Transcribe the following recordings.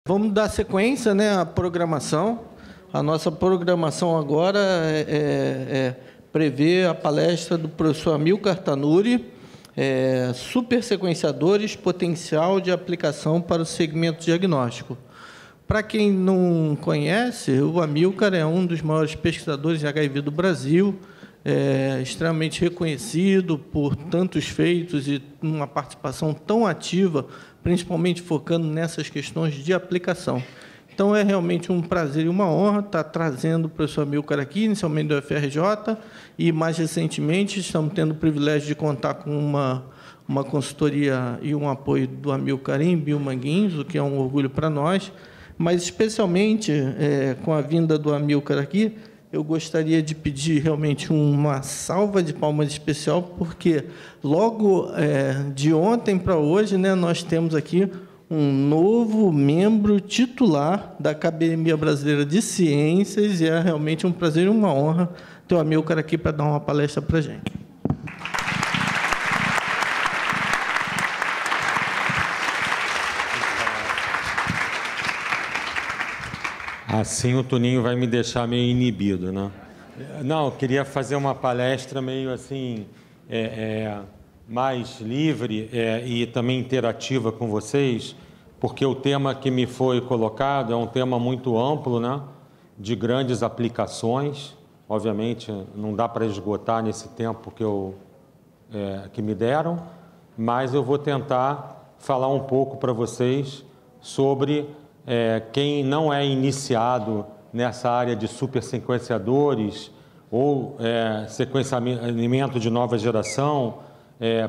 Vamos dar sequência, né, à programação. A nossa programação agora prevê a palestra do professor Amilcar Tanuri, supersequenciadores, potencial de aplicação para o segmento diagnóstico. Para quem não conhece, o Amilcar é um dos maiores pesquisadores de HIV do Brasil, extremamente reconhecido por tantos feitos e uma participação tão ativa, principalmente focando nessas questões de aplicação. Então, é realmente um prazer e uma honra estar trazendo o professor Amilcar aqui, inicialmente do UFRJ, e, mais recentemente, estamos tendo o privilégio de contar com uma consultoria e um apoio do Amilcar em Biomanguinhos, o que é um orgulho para nós, mas, especialmente, com a vinda do Amilcar aqui, eu gostaria de pedir realmente uma salva de palmas especial, porque logo de ontem para hoje, né, nós temos aqui um novo membro titular da Academia Brasileira de Ciências, e é realmente um prazer e uma honra ter o Amilcar aqui para dar uma palestra para a gente. Assim o Toninho vai me deixar meio inibido, né? Não, eu queria fazer uma palestra meio assim, mais livre e também interativa com vocês, porque o tema que me foi colocado é um tema muito amplo, né? De grandes aplicações. Obviamente, não dá para esgotar nesse tempo que me deram, mas eu vou tentar falar um pouco para vocês sobre quem não é iniciado nessa área de supersequenciadores ou sequenciamento de nova geração,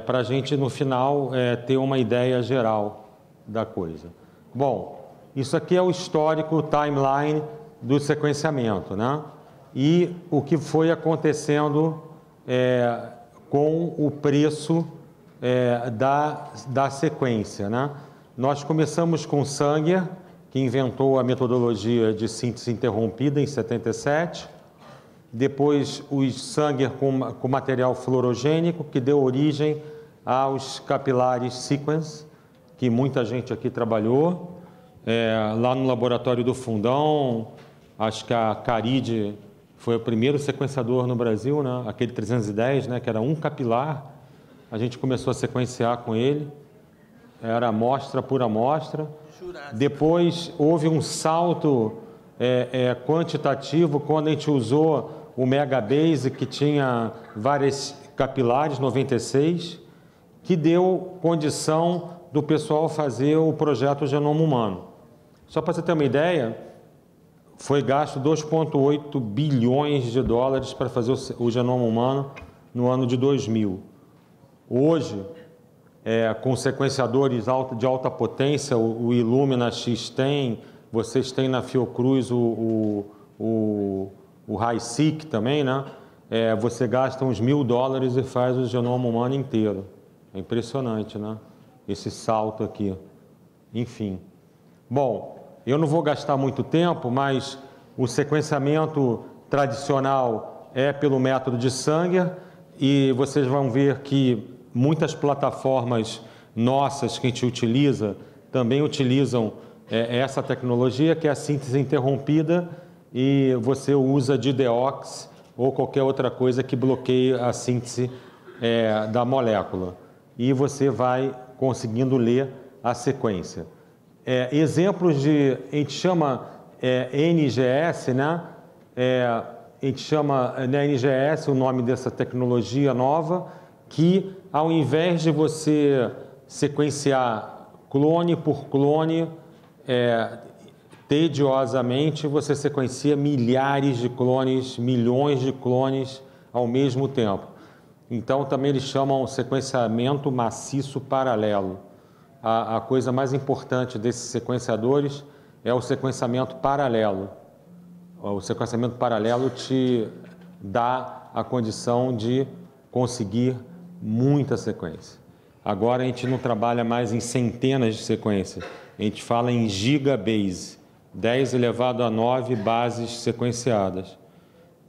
para a gente, no final, ter uma ideia geral da coisa. Bom, isso aqui é o histórico, o timeline do sequenciamento, né? E o que foi acontecendo com o preço da sequência, né? Nós começamos com Sanger, que inventou a metodologia de síntese interrompida em 77, depois os Sanger com material fluorogênico, que deu origem aos capilares sequence, que muita gente aqui trabalhou, lá no laboratório do Fundão. Acho que a Caride foi o primeiro sequenciador no Brasil, né? Aquele 310, né? Que era um capilar, a gente começou a sequenciar com ele, era amostra por amostra. Depois houve um salto quantitativo quando a gente usou o Megabase, que tinha vários capilares, 96, que deu condição do pessoal fazer o projeto Genoma Humano. Só para você ter uma ideia, foi gasto 2,8 bilhões de dólares para fazer o Genoma Humano no ano de 2000. Hoje, com sequenciadores de alta potência, o Illumina X tem, vocês têm na Fiocruz o HiSeq também, né? Você gasta uns $1.000 e faz o genoma humano inteiro. É impressionante, né? Esse salto aqui. Enfim. Bom, eu não vou gastar muito tempo, mas o sequenciamento tradicional é pelo método de Sanger, e vocês vão ver que muitas plataformas nossas que a gente utiliza também utilizam essa tecnologia, que é a síntese interrompida, e você usa DDoX ou qualquer outra coisa que bloqueie a síntese da molécula. E você vai conseguindo ler a sequência. Exemplos a gente chama NGS, né? A gente chama NGS o nome dessa tecnologia nova, que ao invés de você sequenciar clone por clone, tediosamente, você sequencia milhares de clones, milhões de clones ao mesmo tempo. Então, também eles chamam sequenciamento maciço paralelo. A coisa mais importante desses sequenciadores é o sequenciamento paralelo. O sequenciamento paralelo te dá a condição de conseguir muita sequência. Agora a gente não trabalha mais em centenas de sequências, a gente fala em gigabase, 10⁹ bases sequenciadas,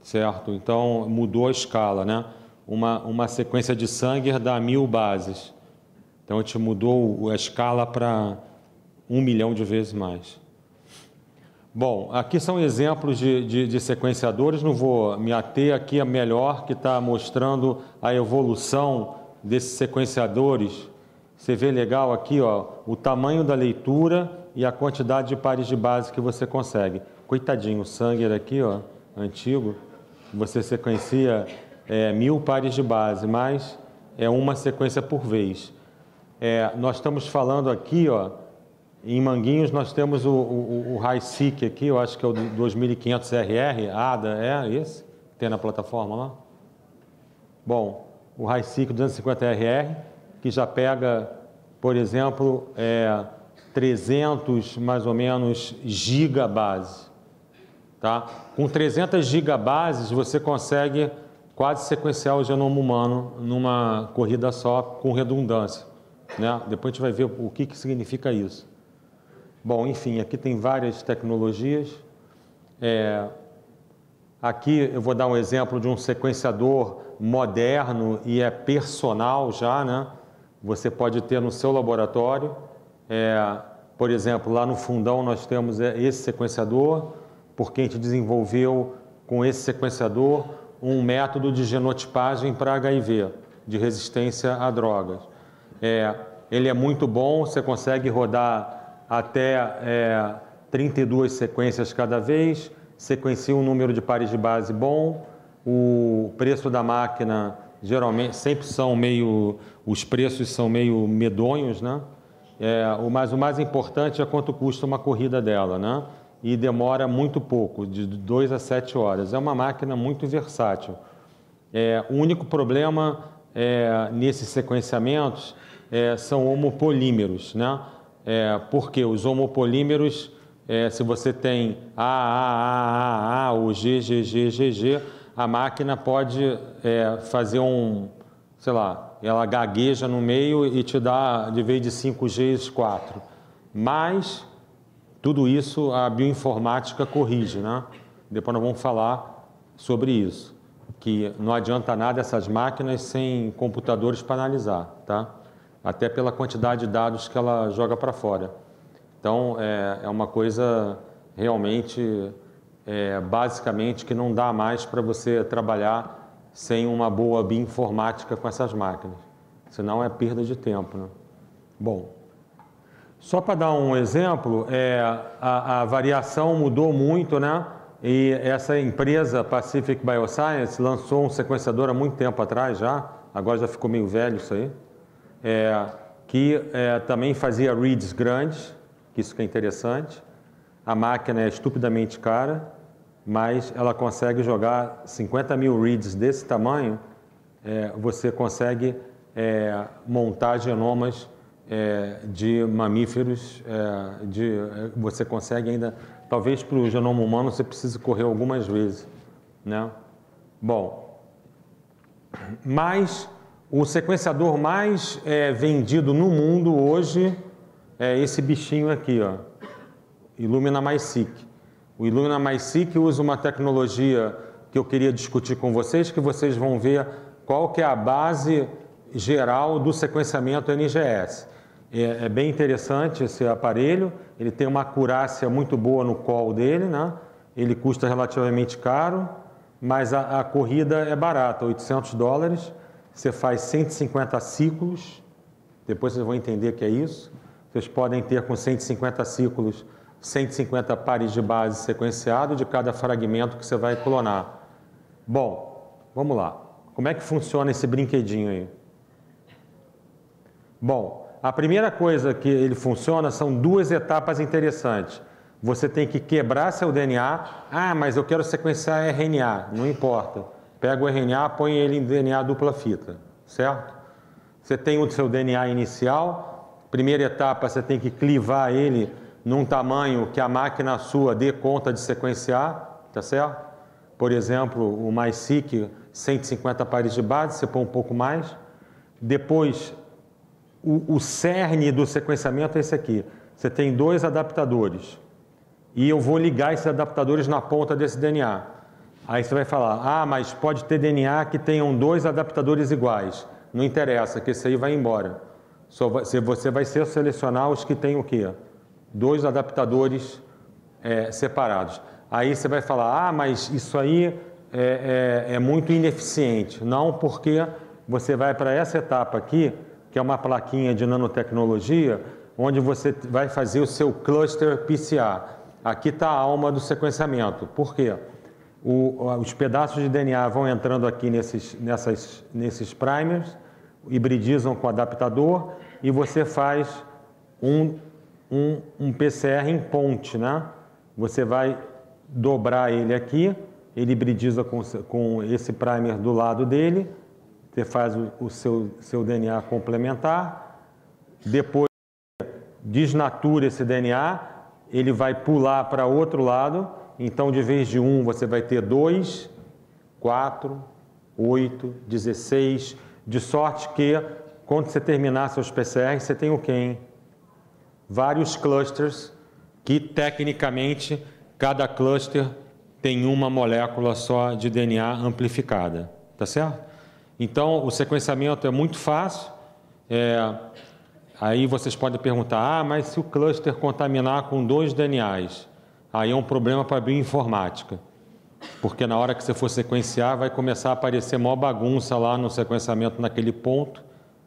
certo? Então mudou a escala, né? Uma sequência de Sanger dá 1000 bases, então a gente mudou a escala para 1 milhão de vezes mais. Bom, aqui são exemplos de sequenciadores, não vou me ater aqui a melhor, que está mostrando a evolução desses sequenciadores. Você vê legal aqui, ó, o tamanho da leitura e a quantidade de pares de base que você consegue. Coitadinho, o Sanger aqui, ó, antigo, você sequencia 1000 pares de base, mas é uma sequência por vez. Nós estamos falando aqui, ó, em Manguinhos nós temos o HiSeq aqui, eu acho que é o 2500RR, ADA, é esse? Tem na plataforma lá? Bom, o HiSeq 250RR, que já pega, por exemplo, 300 mais ou menos gigabase. Tá? Com 300 gigabases você consegue quase sequenciar o genoma humano numa corrida só com redundância. Né? Depois a gente vai ver o que significa isso. Bom, enfim, aqui tem várias tecnologias. Aqui eu vou dar um exemplo de um sequenciador moderno e personal já, né? Você pode ter no seu laboratório. Por exemplo, lá no fundão nós temos esse sequenciador, porque a gente desenvolveu com esse sequenciador um método de genotipagem para HIV, de resistência a drogas. Ele é muito bom, você consegue rodar até 32 sequências cada vez, sequencia um número de pares de base bom, o preço da máquina geralmente sempre são os preços são meio medonhos, né? Mas o mais importante é quanto custa uma corrida dela, né? E demora muito pouco, de 2 a 7 horas. É uma máquina muito versátil. O único problema nesses sequenciamentos são homopolímeros, né? Porque os homopolímeros, se você tem A ou G, a máquina pode fazer sei lá, ela gagueja no meio e te dá, de vez de 5 Gs, 4. Mas tudo isso a bioinformática corrige, né? Depois nós vamos falar sobre isso, que não adianta nada essas máquinas sem computadores para analisar, tá? Até pela quantidade de dados que ela joga para fora. Então, é uma coisa realmente, basicamente, que não dá mais para você trabalhar sem uma boa bioinformática com essas máquinas. Senão é perda de tempo, né? Bom, só para dar um exemplo, a variação mudou muito, né? E essa empresa, Pacific Bioscience, lançou um sequenciador há muito tempo atrás já, agora já ficou meio velho isso aí, que também fazia reads grandes, que isso que é interessante. A máquina é estupidamente cara, mas ela consegue jogar 50 mil reads desse tamanho, você consegue montar genomas de mamíferos, você consegue ainda, talvez para o genoma humano você precise correr algumas vezes, né? Bom, mas o sequenciador mais vendido no mundo hoje é esse bichinho aqui, ó, Illumina MiSeq. O Illumina MiSeq usa uma tecnologia que eu queria discutir com vocês, que vocês vão ver qual que é a base geral do sequenciamento NGS. É bem interessante esse aparelho, ele tem uma acurácia muito boa no call dele, né? Ele custa relativamente caro, mas a corrida é barata, $800. Você faz 150 ciclos, depois vocês vão entender o que é isso. Vocês podem ter com 150 ciclos, 150 pares de base sequenciado de cada fragmento que você vai clonar. Bom, vamos lá. Como é que funciona esse brinquedinho aí? Bom, a primeira coisa que ele funciona são 2 etapas interessantes. Você tem que quebrar seu DNA. Ah, mas eu quero sequenciar RNA. Não importa. Pega o RNA, põe ele em DNA dupla fita, certo? Você tem o seu DNA inicial. Primeira etapa, você tem que clivar ele num tamanho que a máquina sua dê conta de sequenciar, tá certo? Por exemplo, o MiSeq, 150 pares de base, você põe um pouco mais. Depois, o cerne do sequenciamento é esse aqui. Você tem 2 adaptadores. E eu vou ligar esses adaptadores na ponta desse DNA. Aí você vai falar, ah, mas pode ter DNA que tenham 2 adaptadores iguais. Não interessa, que esse aí vai embora. Você vai selecionar os que têm o quê? 2 adaptadores separados. Aí você vai falar, mas isso aí é muito ineficiente. Não, porque você vai para essa etapa aqui, que é uma plaquinha de nanotecnologia, onde você vai fazer o seu cluster PCR. Aqui está a alma do sequenciamento. Por quê? Os pedaços de DNA vão entrando aqui nesses primers, hibridizam com o adaptador e você faz um PCR em ponte, né? Você vai dobrar ele aqui, ele hibridiza com esse primer do lado dele, você faz o seu DNA complementar, depois desnatura esse DNA, ele vai pular para outro lado, então de vez de 1 você vai ter 2, 4, 8, 16, de sorte que quando você terminar seus PCRs, você tem o quê, hein? Vários clusters que tecnicamente cada cluster tem uma molécula só de DNA amplificada, tá certo? Então o sequenciamento é muito fácil. Aí vocês podem perguntar, mas se o cluster contaminar com 2 DNAs, aí é um problema para a bioinformática, porque na hora que você for sequenciar vai começar a aparecer maior bagunça lá no sequenciamento naquele ponto,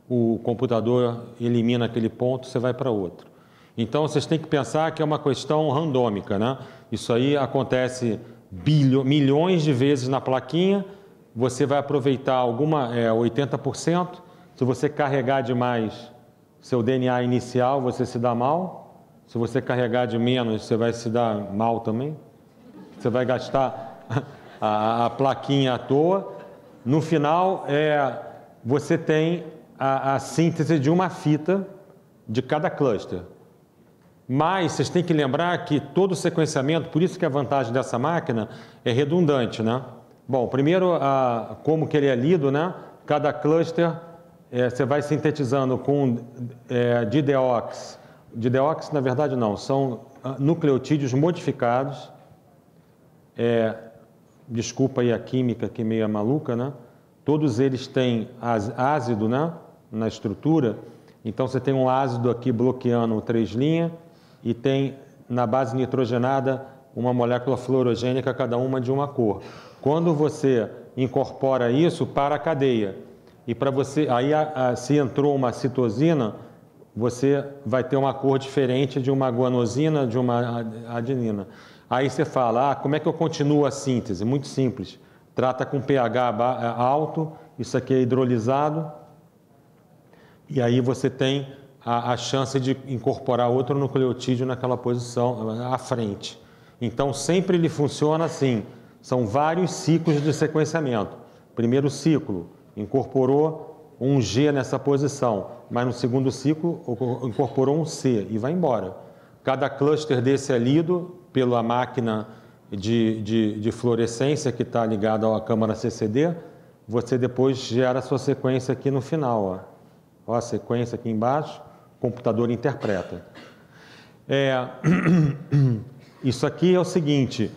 o computador elimina aquele ponto, você vai para outro. Então vocês têm que pensar que é uma questão randômica, né? Isso aí acontece milhões de vezes na plaquinha, você vai aproveitar 80%, se você carregar demais seu DNA inicial, você se dá mal. Se você carregar de menos, você vai se dar mal também. Você vai gastar a plaquinha à toa. No final, você tem a síntese de uma fita de cada cluster. Mas vocês têm que lembrar que todo sequenciamento, por isso que a vantagem dessa máquina é redundante, né? Bom, primeiro, como que ele é lido, né? Cada cluster você vai sintetizando com dideox. Dideox, na verdade, não, são nucleotídeos modificados. Desculpa aí a química que meio maluca, né? Todos eles têm ácido, né, na estrutura. Então, você tem um ácido aqui bloqueando o 3' e tem na base nitrogenada uma molécula fluorogênica, cada uma de uma cor. Quando você incorpora isso para a cadeia, e para você, aí se entrou uma citosina, você vai ter uma cor diferente de uma guanosina, de uma adenina. Aí você fala, como é que eu continuo a síntese? Muito simples. Trata com pH alto, isso aqui é hidrolisado, e aí você tem a chance de incorporar outro nucleotídeo naquela posição à frente. Então, sempre ele funciona assim. São vários ciclos de sequenciamento. Primeiro ciclo, incorporou um G nessa posição, mas no segundo ciclo incorporou um C e vai embora. Cada cluster desse é lido pela máquina de fluorescência que está ligada à câmara CCD. Você depois gera a sua sequência aqui no final. Ó, a sequência aqui embaixo, o computador interpreta. Isso aqui é o seguinte,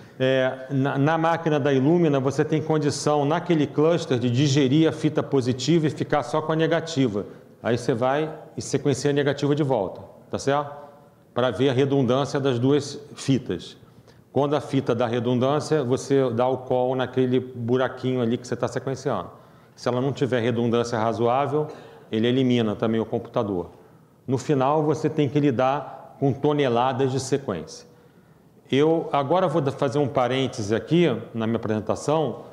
na máquina da Illumina você tem condição naquele cluster de digerir a fita positiva e ficar só com a negativa. Aí você vai e sequencia a negativa de volta, tá certo? Para ver a redundância das duas fitas. Quando a fita dá redundância, você dá o call naquele buraquinho ali que você está sequenciando. Se ela não tiver redundância razoável, ele elimina também o computador. No final, você tem que lidar com toneladas de sequência. Eu agora vou fazer um parêntese aqui na minha apresentação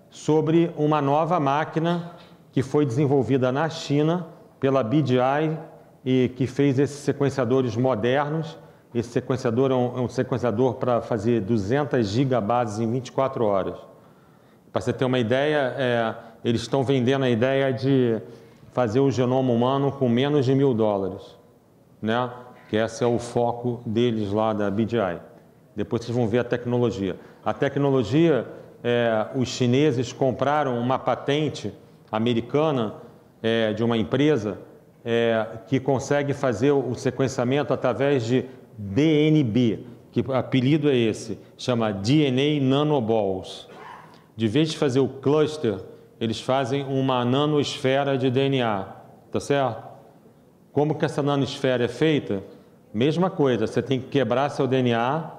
sobre uma nova máquina que foi desenvolvida na China pela BGI e que fez esses sequenciadores modernos. Esse sequenciador é um sequenciador para fazer 200 gigabases em 24 horas. Para você ter uma ideia, eles estão vendendo a ideia de fazer o genoma humano com menos de $1.000, né? Que esse é o foco deles lá da BGI. Depois vocês vão ver a tecnologia. A tecnologia, os chineses compraram uma patente americana de uma empresa que consegue fazer o sequenciamento através de DNB, que o apelido é esse, chama DNA Nanoballs. De vez de fazer o cluster, eles fazem uma nanosfera de DNA, tá certo? Como que essa nanosfera é feita? Mesma coisa, você tem que quebrar seu DNA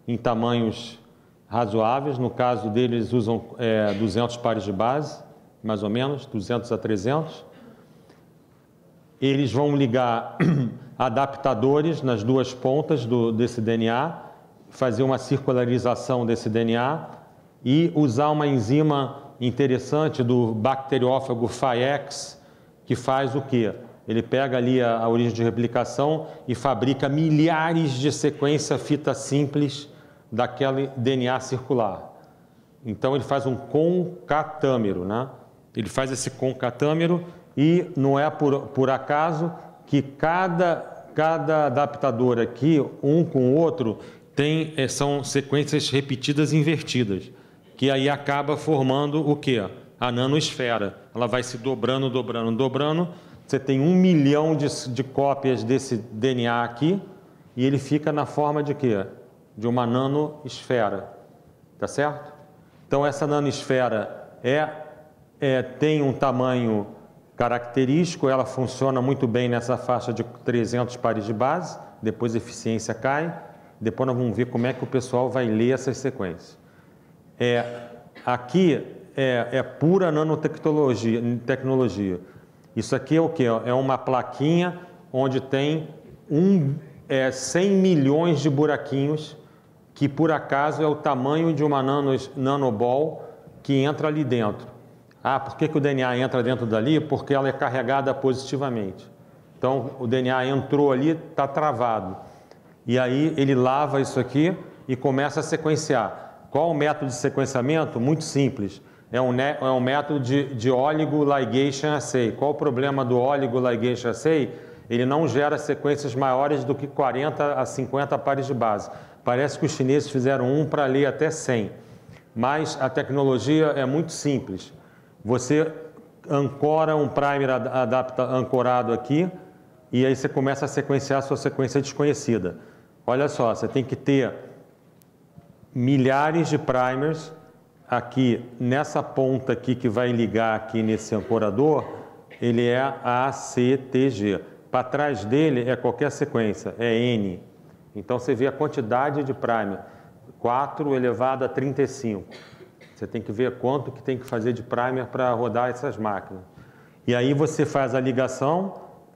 em tamanhos razoáveis. No caso deles, usam 200 pares de base, mais ou menos, 200 a 300. Eles vão ligar adaptadores nas duas pontas desse DNA, fazer uma circularização desse DNA e usar uma enzima interessante do bacteriófago Phi-X, que faz o quê? Ele pega ali a origem de replicação e fabrica milhares de sequências fita simples daquele DNA circular. Então ele faz um concatâmero, né? Ele faz esse concatâmero e não é por acaso que cada adaptador aqui, um com o outro, são sequências repetidas invertidas, que aí acaba formando o quê? A nanoesfera. Ela vai se dobrando, dobrando, dobrando. Você tem 1 milhão de cópias desse DNA aqui e ele fica na forma de quê? De uma nanoesfera. Tá certo? Então, essa nanoesfera tem um tamanho característico, ela funciona muito bem nessa faixa de 300 pares de base, depois a eficiência cai, depois nós vamos ver como é que o pessoal vai ler essas sequências. Aqui é pura nanotecnologia. Isso aqui é o quê? É uma plaquinha onde tem 100 milhões de buraquinhos, que por acaso é o tamanho de uma nanoball que entra ali dentro. Por que o DNA entra dentro dali? Porque ela é carregada positivamente. Então, o DNA entrou ali, está travado. E aí ele lava isso aqui e começa a sequenciar. Qual o método de sequenciamento? Muito simples. É um método de oligoligation assay. Qual o problema do oligoligation assay? Ele não gera sequências maiores do que 40 a 50 pares de base. Parece que os chineses fizeram para ler até 100. Mas a tecnologia é muito simples. Você ancora um primer ancorado aqui e aí você começa a sequenciar a sua sequência desconhecida. Olha só, você tem que ter milhares de primers aqui nessa ponta aqui que vai ligar aqui nesse ancorador, ele é ACTG. Para trás dele é qualquer sequência, é N. Então você vê a quantidade de primer, 4 elevado a 35. Você tem que ver quanto que tem que fazer de primer para rodar essas máquinas. E aí você faz a ligação,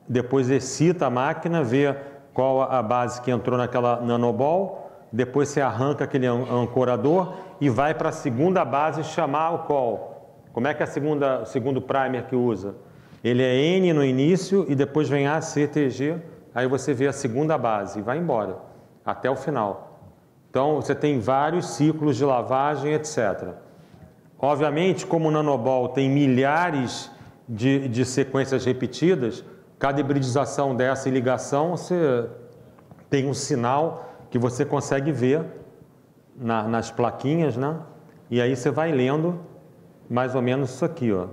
depois excita a máquina, vê qual a base que entrou naquela nanoball, depois você arranca aquele ancorador e vai para a segunda base chamar o call. Como é que é o segundo primer que usa? Ele é N no início e depois vem ACTG, aí você vê a segunda base e vai embora, até o final. Então, você tem vários ciclos de lavagem, etc. Obviamente, como o nanoball tem milhares de sequências repetidas, cada hibridização dessa e ligação, você tem um sinal que você consegue ver nas plaquinhas, né? E aí você vai lendo mais ou menos isso aqui, ó.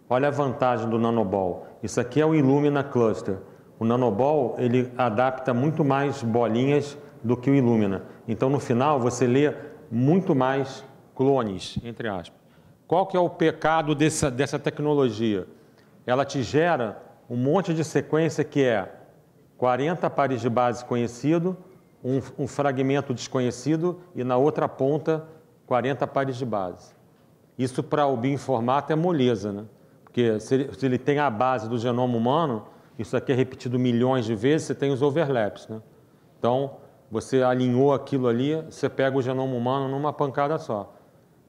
Olha a vantagem do nanoball. Isso aqui é o Illumina Cluster. O nanoball, ele adapta muito mais bolinhas do que o Illumina. Então, no final, você lê muito mais clones, entre aspas. Qual que é o pecado dessa tecnologia? Ela te gera um monte de sequência que é 40 pares de base conhecido, um fragmento desconhecido e na outra ponta 40 pares de base. Isso para o bioinformático é moleza, né? Porque se ele tem a base do genoma humano, isso aqui é repetido milhões de vezes, você tem os overlaps, né? Então, você alinhou aquilo ali, você pega o genoma humano numa pancada só.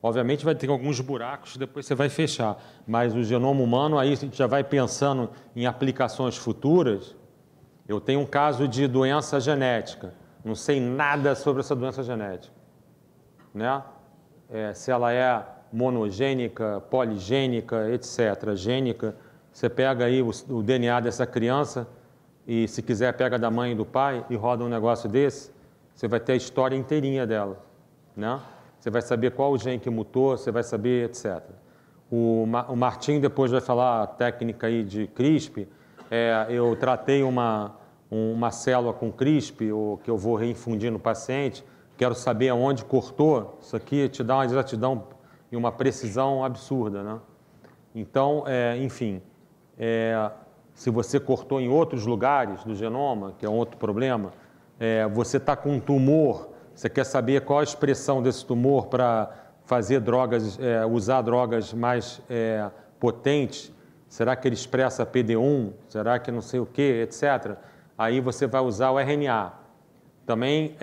Obviamente vai ter alguns buracos, depois você vai fechar. Mas o genoma humano, aí a gente já vai pensando em aplicações futuras. Eu tenho um caso de doença genética. Não sei nada sobre essa doença genética, né? Se ela é monogênica, poligênica, etc., gênica. Você pega aí o DNA dessa criança e, se quiser, pega da mãe e do pai e roda um negócio desse, você vai ter a história inteirinha dela, né? Você vai saber qual o gene que mutou, você vai saber, etc. O Martim depois vai falar a técnica aí de CRISP. Eu tratei uma célula com CRISP, que eu vou reinfundir no paciente, quero saber aonde cortou. Isso aqui te dá uma exatidão e uma precisão absurda, né? Então, enfim, se você cortou em outros lugares do genoma, que é um outro problema, você está com um tumor, você quer saber qual a expressão desse tumor para fazer drogas, usar drogas mais potentes, será que ele expressa PD1, será que não sei o que, etc. Aí você vai usar o RNA. Também,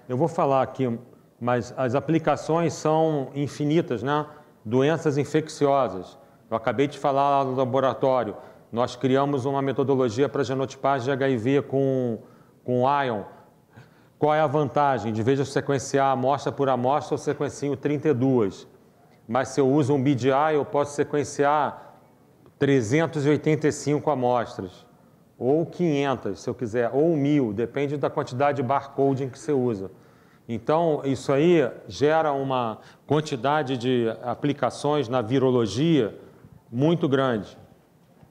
eu vou falar aqui, mas as aplicações são infinitas, né? Doenças infecciosas. Eu acabei de falar lá no laboratório, nós criamos uma metodologia para genotipagem de HIV com ION. Qual é a vantagem? De vez de eu sequenciar amostra por amostra, eu sequencio 32. Mas se eu uso um BDI, eu posso sequenciar 385 amostras. Ou 500, se eu quiser, ou 1.000, depende da quantidade de barcoding que você usa. Então, isso aí gera uma quantidade de aplicações na virologia muito grande.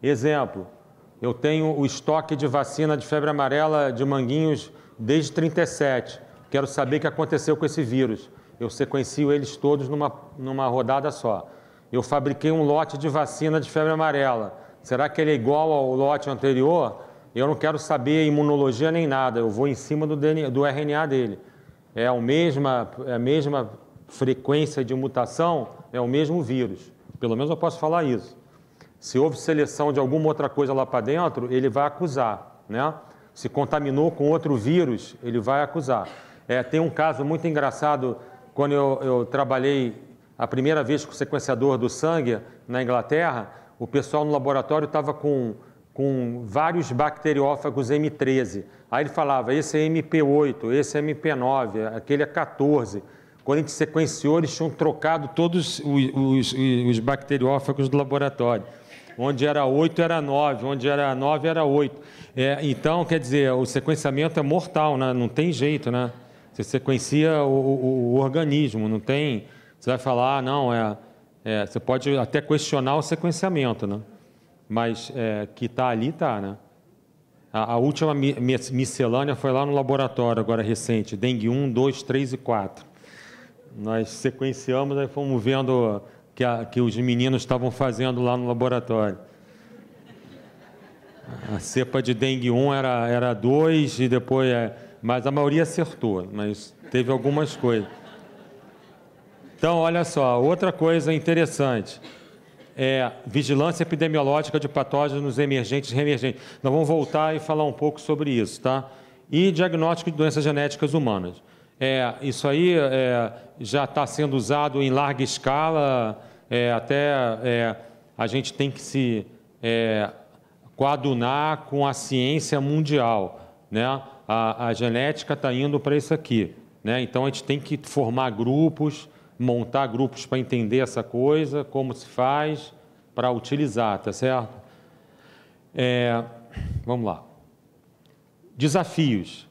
Exemplo, eu tenho o estoque de vacina de febre amarela de Manguinhos desde 37. Quero saber o que aconteceu com esse vírus. Eu sequencio eles todos numa rodada só. Eu fabriquei um lote de vacina de febre amarela. Será que ele é igual ao lote anterior? Eu não quero saber imunologia nem nada. Eu vou em cima do RNA dele. É a mesma frequência de mutação, é o mesmo vírus. Pelo menos eu posso falar isso. Se houve seleção de alguma outra coisa lá para dentro, ele vai acusar, né? Se contaminou com outro vírus, ele vai acusar. Tem um caso muito engraçado, quando eu trabalhei a primeira vez com o sequenciador do sangue na Inglaterra, o pessoal no laboratório estava com vários bacteriófagos M13. Aí ele falava, esse é MP8, esse é MP9, aquele é 14. Quando a gente sequenciou, eles tinham trocado todos os bacteriófagos do laboratório. Onde era 8 era 9, onde era 9 era 8. Então, quer dizer, o sequenciamento é mortal, né? Não tem jeito, né? Você sequencia o organismo, não tem... Você vai falar, não, você pode até questionar o sequenciamento, né? Mas que está ali, está, né? A última miscelânea foi lá no laboratório, agora recente, dengue 1, 2, 3 e 4. Nós sequenciamos, aí fomos vendo que os meninos estavam fazendo lá no laboratório. A cepa de dengue 1 era 2 e depois... mas a maioria acertou, mas teve algumas coisas. Então, olha só, outra coisa interessante é vigilância epidemiológica de patógenos emergentes e reemergentes. Nós vamos voltar e falar um pouco sobre isso, tá? E diagnóstico de doenças genéticas humanas. Isso aí já está sendo usado em larga escala, a gente tem que se coadunar com a ciência mundial, né? A genética está indo para isso aqui, né? Então, a gente tem que formar grupos, montar grupos para entender essa coisa, como se faz, para utilizar, tá certo? Vamos lá. Desafios.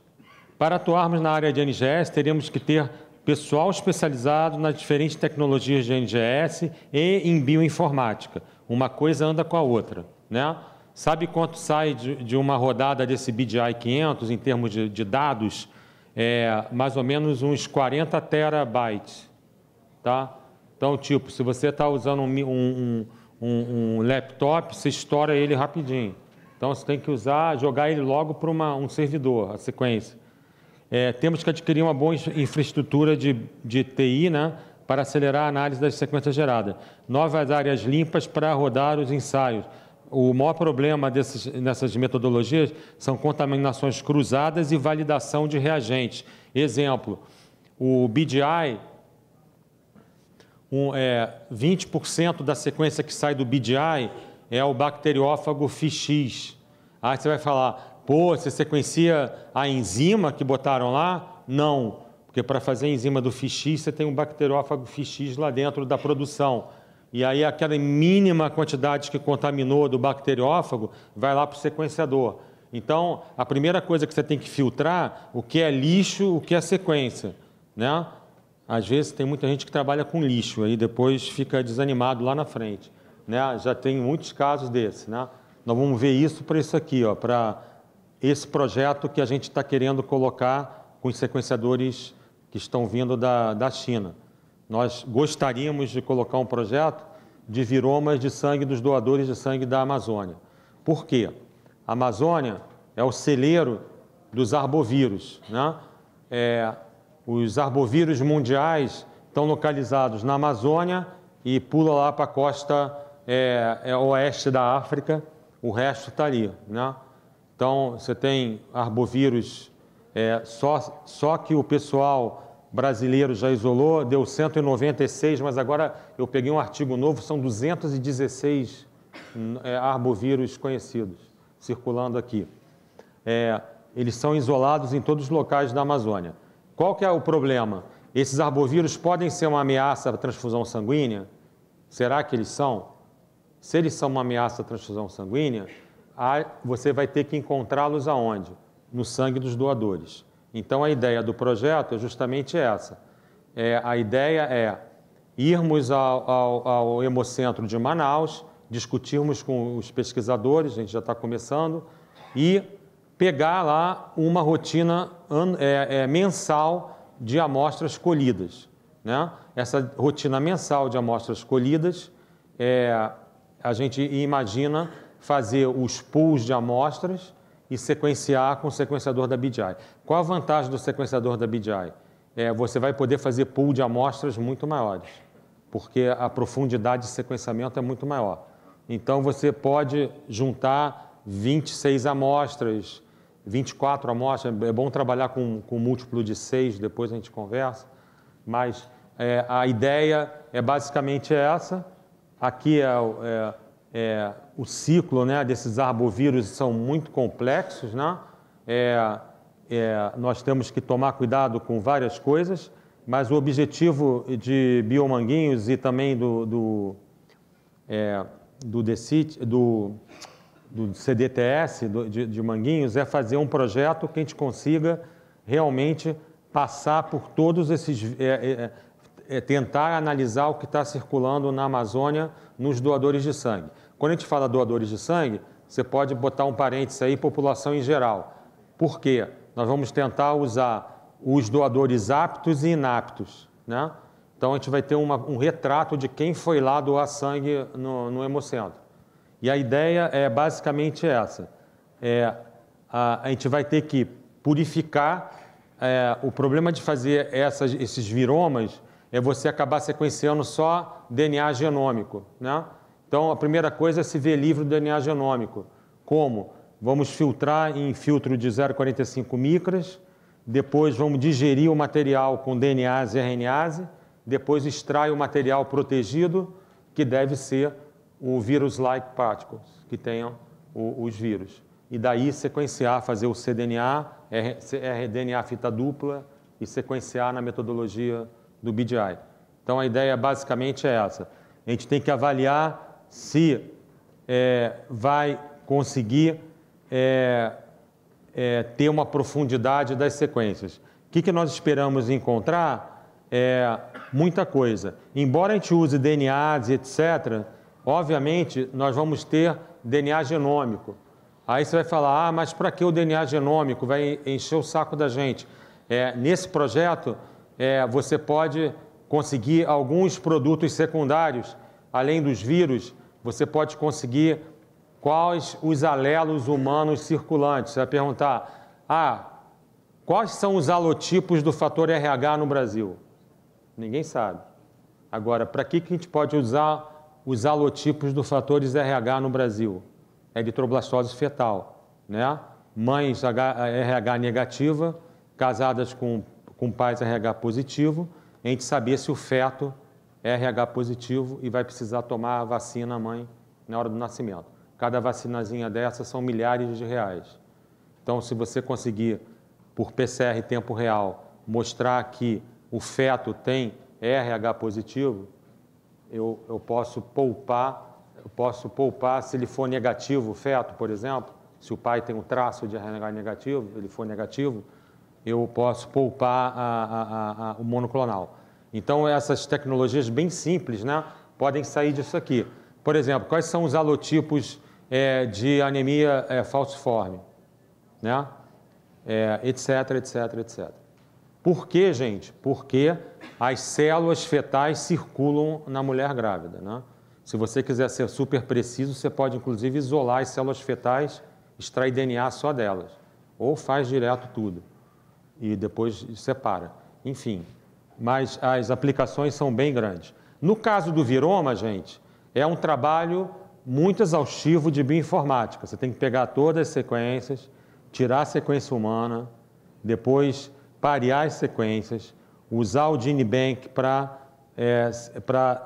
Para atuarmos na área de NGS, teríamos que ter pessoal especializado nas diferentes tecnologias de NGS e em bioinformática. Uma coisa anda com a outra, né? Sabe quanto sai de uma rodada desse BDI 500 em termos de dados? Mais ou menos uns 40 terabytes. Tá? Então, tipo, se você está usando um laptop, você estoura ele rapidinho. Então, você tem que jogar ele logo para um servidor, a sequência. Temos que adquirir uma boa infraestrutura de TI, né, para acelerar a análise das sequências geradas. Novas áreas limpas para rodar os ensaios. O maior problema nessas metodologias são contaminações cruzadas e validação de reagentes. Exemplo, o BDI... 20% da sequência que sai do BDI é o bacteriófago FIX. Aí você vai falar, pô, você sequencia a enzima que botaram lá? Não, porque para fazer a enzima do FIX, você tem um bacteriófago FIX lá dentro da produção. E aí aquela mínima quantidade que contaminou do bacteriófago vai lá para o sequenciador. Então, a primeira coisa que você tem que filtrar, o que é lixo, o que é sequência, né? Às vezes tem muita gente que trabalha com lixo, aí depois fica desanimado lá na frente, né? Já tem muitos casos desses, né? Nós vamos ver isso para isso aqui, ó, para esse projeto que a gente está querendo colocar com os sequenciadores que estão vindo da China. Nós gostaríamos de colocar um projeto de viromas de sangue dos doadores de sangue da Amazônia. Por quê? A Amazônia é o celeiro dos arbovírus, né? Os arbovírus mundiais estão localizados na Amazônia e pula lá para a costa oeste da África, o resto está ali, né? Então, você tem arbovírus, só que o pessoal brasileiro já isolou, deu 196, mas agora eu peguei um artigo novo, são 216 arbovírus conhecidos circulando aqui. Eles são isolados em todos os locais da Amazônia. Qual que é o problema? Esses arbovírus podem ser uma ameaça à transfusão sanguínea? Será que eles são? Se eles são uma ameaça à transfusão sanguínea, você vai ter que encontrá-los aonde? No sangue dos doadores. Então, a ideia do projeto é justamente essa. A ideia é irmos ao Hemocentro de Manaus, discutirmos com os pesquisadores, a gente já está começando, e pegar lá uma rotina mensal de amostras colhidas, né? Essa rotina mensal de amostras colhidas, a gente imagina fazer os pools de amostras e sequenciar com o sequenciador da BGI. Qual a vantagem do sequenciador da BGI? Você vai poder fazer pool de amostras muito maiores, porque a profundidade de sequenciamento é muito maior. Então, você pode juntar 26 amostras, 24 amostras, é bom trabalhar com múltiplo de 6, depois a gente conversa, mas a ideia é basicamente essa. Aqui o ciclo, né, desses arbovírus são muito complexos, né? Nós temos que tomar cuidado com várias coisas, mas o objetivo de Biomanguinhos e também do CDTS, de Manguinhos, é fazer um projeto que a gente consiga realmente passar por todos esses... tentar analisar o que está circulando na Amazônia nos doadores de sangue. Quando a gente fala doadores de sangue, você pode botar um parênteses aí, população em geral. Por quê? Nós vamos tentar usar os doadores aptos e inaptos, né? Então, a gente vai ter um retrato de quem foi lá doar sangue no Hemocentro. E a ideia é basicamente essa. A gente vai ter que purificar. O problema de fazer esses viromas é você acabar sequenciando só DNA genômico, né? Então, a primeira coisa é se ver livre do DNA genômico. Como? Vamos filtrar em filtro de 0,45 micras, depois vamos digerir o material com DNase e RNase, depois extrai o material protegido, que deve ser o vírus-like particles, que tenham os vírus. E daí sequenciar, fazer o cDNA, rDNA fita dupla e sequenciar na metodologia do BGI. Então, a ideia basicamente é essa. A gente tem que avaliar se vai conseguir ter uma profundidade das sequências. O que nós esperamos encontrar? Muita coisa. Embora a gente use DNAs, etc., obviamente, nós vamos ter DNA genômico. Aí você vai falar, mas para que o DNA genômico? Vai encher o saco da gente. Nesse projeto, você pode conseguir alguns produtos secundários, além dos vírus, você pode conseguir quais os alelos humanos circulantes. Você vai perguntar, quais são os alotipos do fator RH no Brasil? Ninguém sabe. Agora, para que a gente pode usar os alotipos dos fatores RH no Brasil? Eritroblastose fetal, né? Mães RH negativa, casadas com pais RH positivo, a gente saber se o feto é RH positivo e vai precisar tomar a vacina a mãe na hora do nascimento. Cada vacinazinha dessa são milhares de reais. Então, se você conseguir, por PCR em tempo real, mostrar que o feto tem RH positivo, eu posso poupar, se ele for negativo, o feto, por exemplo, se o pai tem um traço de RH negativo, ele for negativo, eu posso poupar o monoclonal. Então, essas tecnologias bem simples, né, podem sair disso aqui. Por exemplo, quais são os alotipos de anemia falciforme, né? Etc, etc, etc. Por quê, gente? Porque as células fetais circulam na mulher grávida, né? Se você quiser ser super preciso, você pode, inclusive, isolar as células fetais extrai DNA só delas, ou faz direto tudo e depois separa. Enfim, mas as aplicações são bem grandes. No caso do viroma, gente, é um trabalho muito exaustivo de bioinformática. Você tem que pegar todas as sequências, tirar a sequência humana, depois parear as sequências, usar o GeneBank para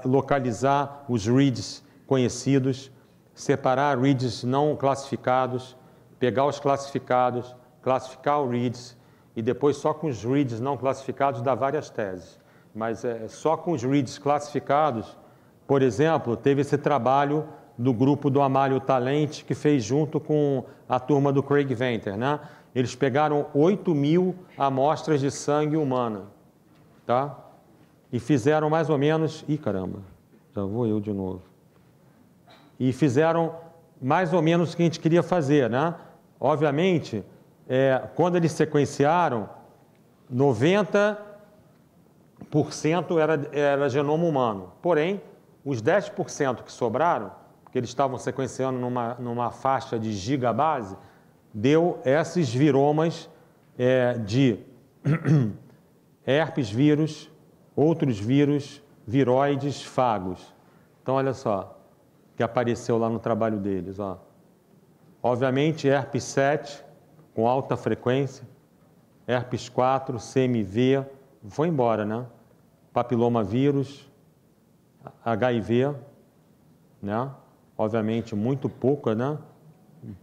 localizar os reads conhecidos, separar reads não classificados, pegar os classificados, classificar os reads e depois só com os reads não classificados dá várias teses. Mas só com os reads classificados, por exemplo, teve esse trabalho do grupo do Amália Talente que fez junto com a turma do Craig Venter, né? Eles pegaram 8.000 amostras de sangue humana, tá? E fizeram mais ou menos... Ih, caramba, já vou eu de novo. E fizeram mais ou menos o que a gente queria fazer, né? Obviamente, quando eles sequenciaram, 90% era genoma humano. Porém, os 10% que sobraram, que eles estavam sequenciando numa faixa de gigabase, deu esses viromas de herpes vírus, outros vírus, viroides, fagos. Então, olha só, que apareceu lá no trabalho deles. Ó. Obviamente, herpes 7, com alta frequência, herpes 4, CMV, foi embora, né? Papilomavírus, HIV, né? Obviamente, muito pouca, né?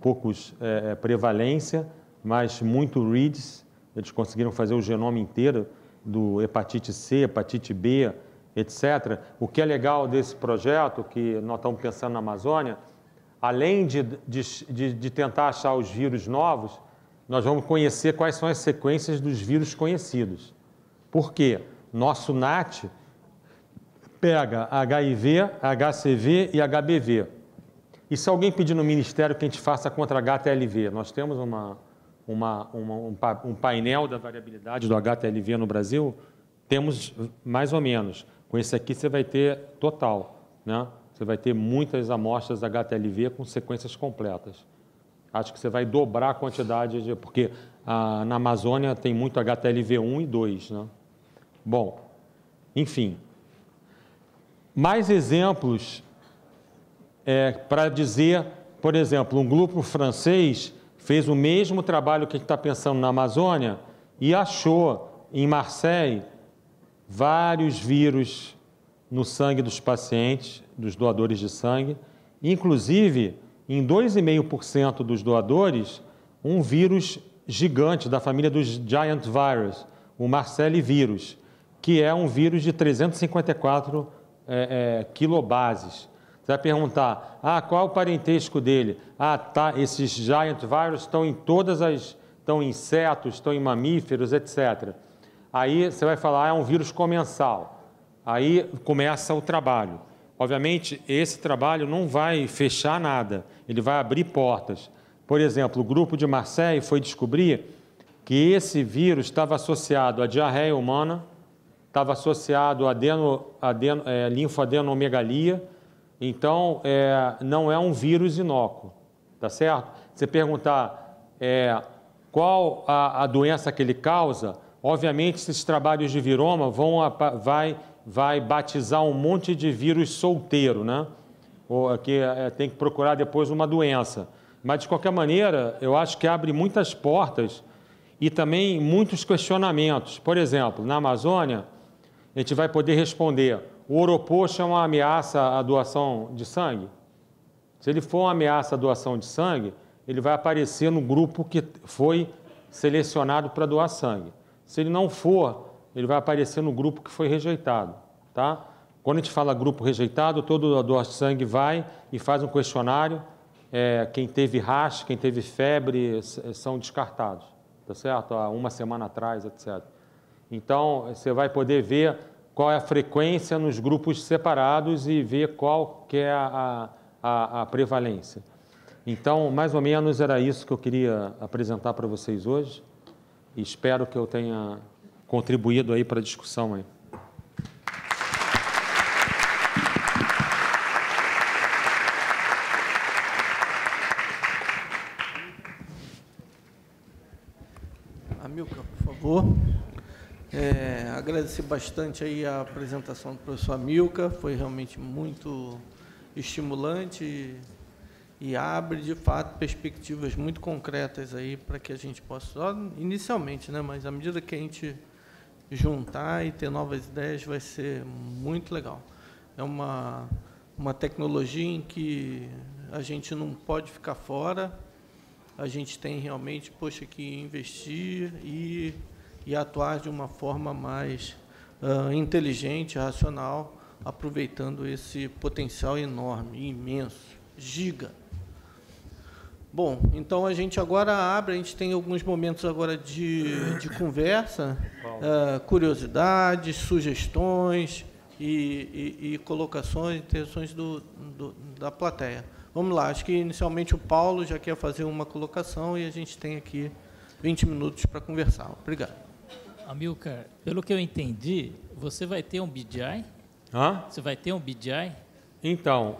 Poucos prevalência, mas muito reads. Eles conseguiram fazer o genoma inteiro do hepatite C, hepatite B, etc. O que é legal desse projeto, que nós estamos pensando na Amazônia, além de tentar achar os vírus novos, nós vamos conhecer quais são as sequências dos vírus conhecidos. Por quê? Nosso NAT pega HIV, HCV e HBV. E se alguém pedir no Ministério que a gente faça contra HTLV, nós temos um painel da variabilidade do HTLV no Brasil, temos mais ou menos. Com esse aqui você vai ter total, né? Você vai ter muitas amostras HTLV com sequências completas. Acho que você vai dobrar a quantidade, porque na Amazônia tem muito HTLV1 e 2, né? Bom, enfim. Mais exemplos para dizer, por exemplo, um grupo francês fez o mesmo trabalho que a gente está pensando na Amazônia e achou em Marseille vários vírus no sangue dos pacientes, dos doadores de sangue, inclusive em 2,5% dos doadores, um vírus gigante da família dos Giant Virus, o Marseille vírus, que é um vírus de 354 quilobases. Você vai perguntar, qual é o parentesco dele? Tá, esses Giant Virus estão em estão em insetos, estão em mamíferos, etc. Aí você vai falar, é um vírus comensal. Aí começa o trabalho. Obviamente, esse trabalho não vai fechar nada, ele vai abrir portas. Por exemplo, o grupo de Marseille foi descobrir que esse vírus estava associado à diarreia humana, estava associado à linfoadenomegalia, então não é um vírus inócuo, tá certo? Você perguntar qual a doença que ele causa, obviamente esses trabalhos de viroma vai batizar um monte de vírus solteiro, né? Que tem que procurar depois uma doença. Mas, de qualquer maneira, eu acho que abre muitas portas e também muitos questionamentos. Por exemplo, na Amazônia, a gente vai poder responder, o Oropoxa é uma ameaça à doação de sangue? Se ele for uma ameaça à doação de sangue, ele vai aparecer no grupo que foi selecionado para doar sangue. Se ele não for, ele vai aparecer no grupo que foi rejeitado, tá? Quando a gente fala grupo rejeitado, todo doador de sangue vai e faz um questionário, quem teve rash, quem teve febre, são descartados, tá certo? Há uma semana atrás, etc. Então, você vai poder ver qual é a frequência nos grupos separados e ver qual que é a prevalência. Então, mais ou menos era isso que eu queria apresentar para vocês hoje. E espero que eu tenha contribuído aí para a discussão aí. favor. Agradecer bastante aí a apresentação do professor Amilcar, foi realmente muito estimulante e abre, de fato, perspectivas muito concretas aí para que a gente possa, só inicialmente, né, mas à medida que a gente juntar e ter novas ideias, vai ser muito legal. É uma tecnologia em que a gente não pode ficar fora, a gente tem realmente, poxa, que investir e atuar de uma forma mais inteligente, racional, aproveitando esse potencial enorme, imenso, giga. Bom, então a gente agora abre, a gente tem alguns momentos agora de conversa, curiosidades, sugestões e colocações, interações da plateia. Vamos lá, acho que inicialmente o Paulo já quer fazer uma colocação e a gente tem aqui 20 minutos para conversar. Obrigado. Amilcar, pelo que eu entendi, você vai ter um BDI? Hã? Você vai ter um BDI? Então,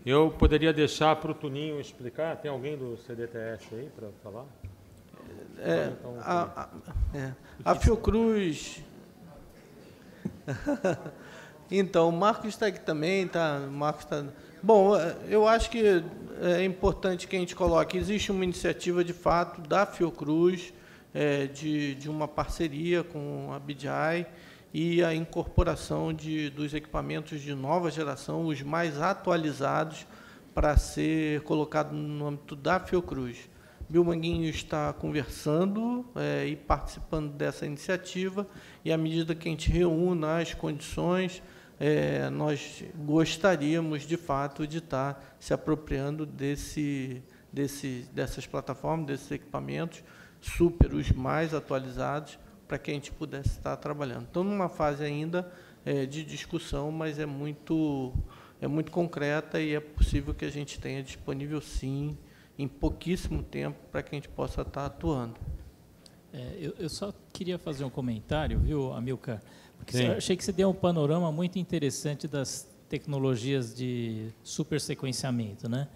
eu poderia deixar para o Tuninho explicar. Tem alguém do CDTS aí para falar? A Fiocruz... Então, o Marcos está aqui também, tá? O Marcos está... Bom, eu acho que é importante que a gente coloque, existe uma iniciativa, de fato, da Fiocruz, de uma parceria com a BDI e a incorporação dos equipamentos de nova geração, os mais atualizados, para ser colocado no âmbito da Fiocruz. Bill Manguinho está conversando e participando dessa iniciativa, e à medida que a gente reúna as condições, nós gostaríamos, de fato, de estar se apropriando dessas plataformas, desses equipamentos, os mais atualizados, para que a gente pudesse estar trabalhando. Então, numa fase ainda de discussão, mas é muito concreta e é possível que a gente tenha disponível, sim, em pouquíssimo tempo, para que a gente possa estar atuando. Eu só queria fazer um comentário, viu, Amilcar? Porque eu achei que você deu um panorama muito interessante das tecnologias de supersequenciamento, né?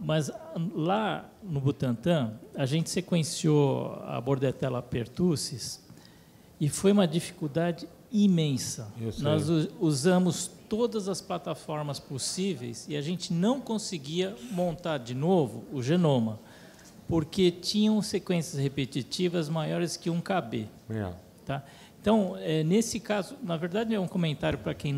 Mas lá no Butantan, a gente sequenciou a Bordetella pertussis e foi uma dificuldade imensa. Nós usamos todas as plataformas possíveis e a gente não conseguia montar de novo o genoma, porque tinham sequências repetitivas maiores que 1 KB. Tá? Então, nesse caso, na verdade, é um comentário para quem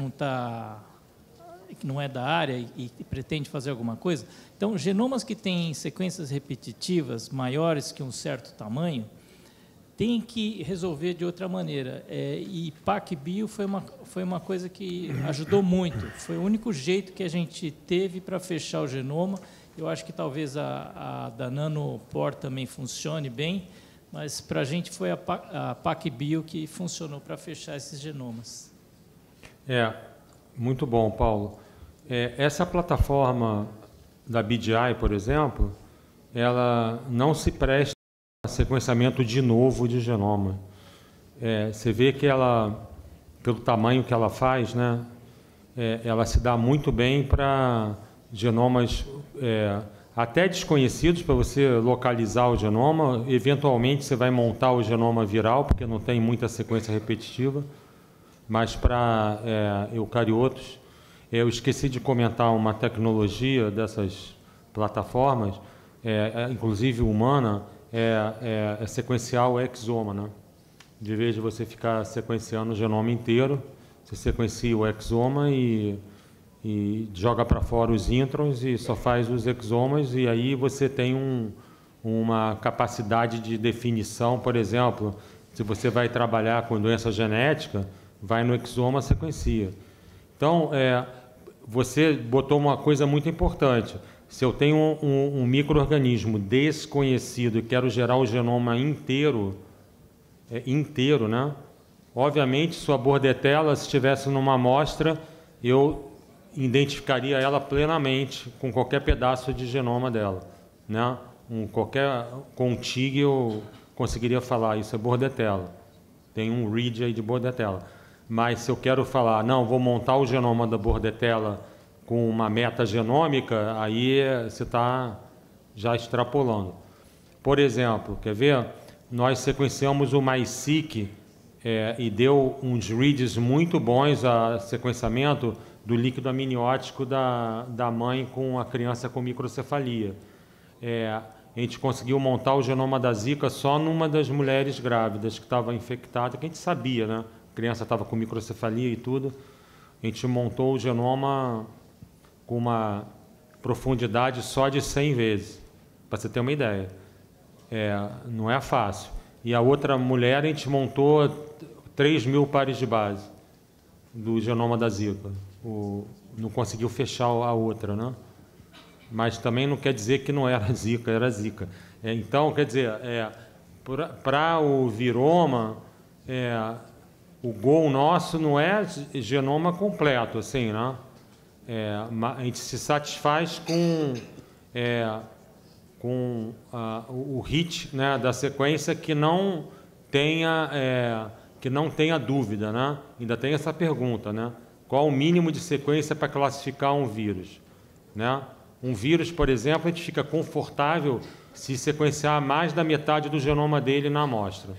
que não é da área e pretende fazer alguma coisa. Então, genomas que têm sequências repetitivas maiores que um certo tamanho, tem que resolver de outra maneira. E PacBio foi uma coisa que ajudou muito. Foi o único jeito que a gente teve para fechar o genoma. Eu acho que talvez a da Nanopore também funcione bem, mas para a gente foi a PacBio que funcionou para fechar esses genomas. Muito bom, Paulo. Essa plataforma da BDI, por exemplo, ela não se presta a sequenciamento de novo de genoma. Você vê que ela, pelo tamanho que ela faz, né, ela se dá muito bem para genomas até desconhecidos, para você localizar o genoma. Eventualmente você vai montar o genoma viral, porque não tem muita sequência repetitiva, mas para eucariotos, eu esqueci de comentar uma tecnologia dessas plataformas, inclusive humana, sequenciar o exoma, né? De vez de você ficar sequenciando o genoma inteiro, você sequencia o exoma e joga para fora os introns e só faz os exomas, e aí você tem uma capacidade de definição. Por exemplo, se você vai trabalhar com doença genética, vai no exoma, sequencia. Então, você botou uma coisa muito importante. Se eu tenho um micro-organismo desconhecido e quero gerar o genoma inteiro, né? Obviamente, sua Bordetella, se estivesse numa amostra, eu identificaria ela plenamente com qualquer pedaço de genoma dela, né? Com um TIG eu conseguiria falar, isso é Bordetella. Tem um read aí de Bordetella. Mas se eu quero falar, não, vou montar o genoma da Bordetella com uma metagenômica, aí você está já extrapolando. Por exemplo, quer ver? nós sequenciamos o MySeq e deu uns reads muito bons a sequenciamento do líquido amniótico da mãe com a criança com microcefalia. A gente conseguiu montar o genoma da Zika só numa das mulheres grávidas que estava infectada, que a gente sabia, né? A criança estava com microcefalia e tudo. A gente montou o genoma com uma profundidade só de 100 vezes, para você ter uma ideia. Não é fácil. E a outra mulher, a gente montou 3.000 pares de base do genoma da Zika. Não conseguiu fechar a outra, né? Mas também não quer dizer que não era Zika, era Zika. Então, quer dizer, para o viroma, o gol nosso não é genoma completo, assim, né? A gente se satisfaz com o hit, né, da sequência que não tenha dúvida, né? Ainda tem essa pergunta, né? Qual o mínimo de sequência para classificar um vírus, né? Um vírus, por exemplo, a gente fica confortável se sequenciar mais da metade do genoma dele na amostra.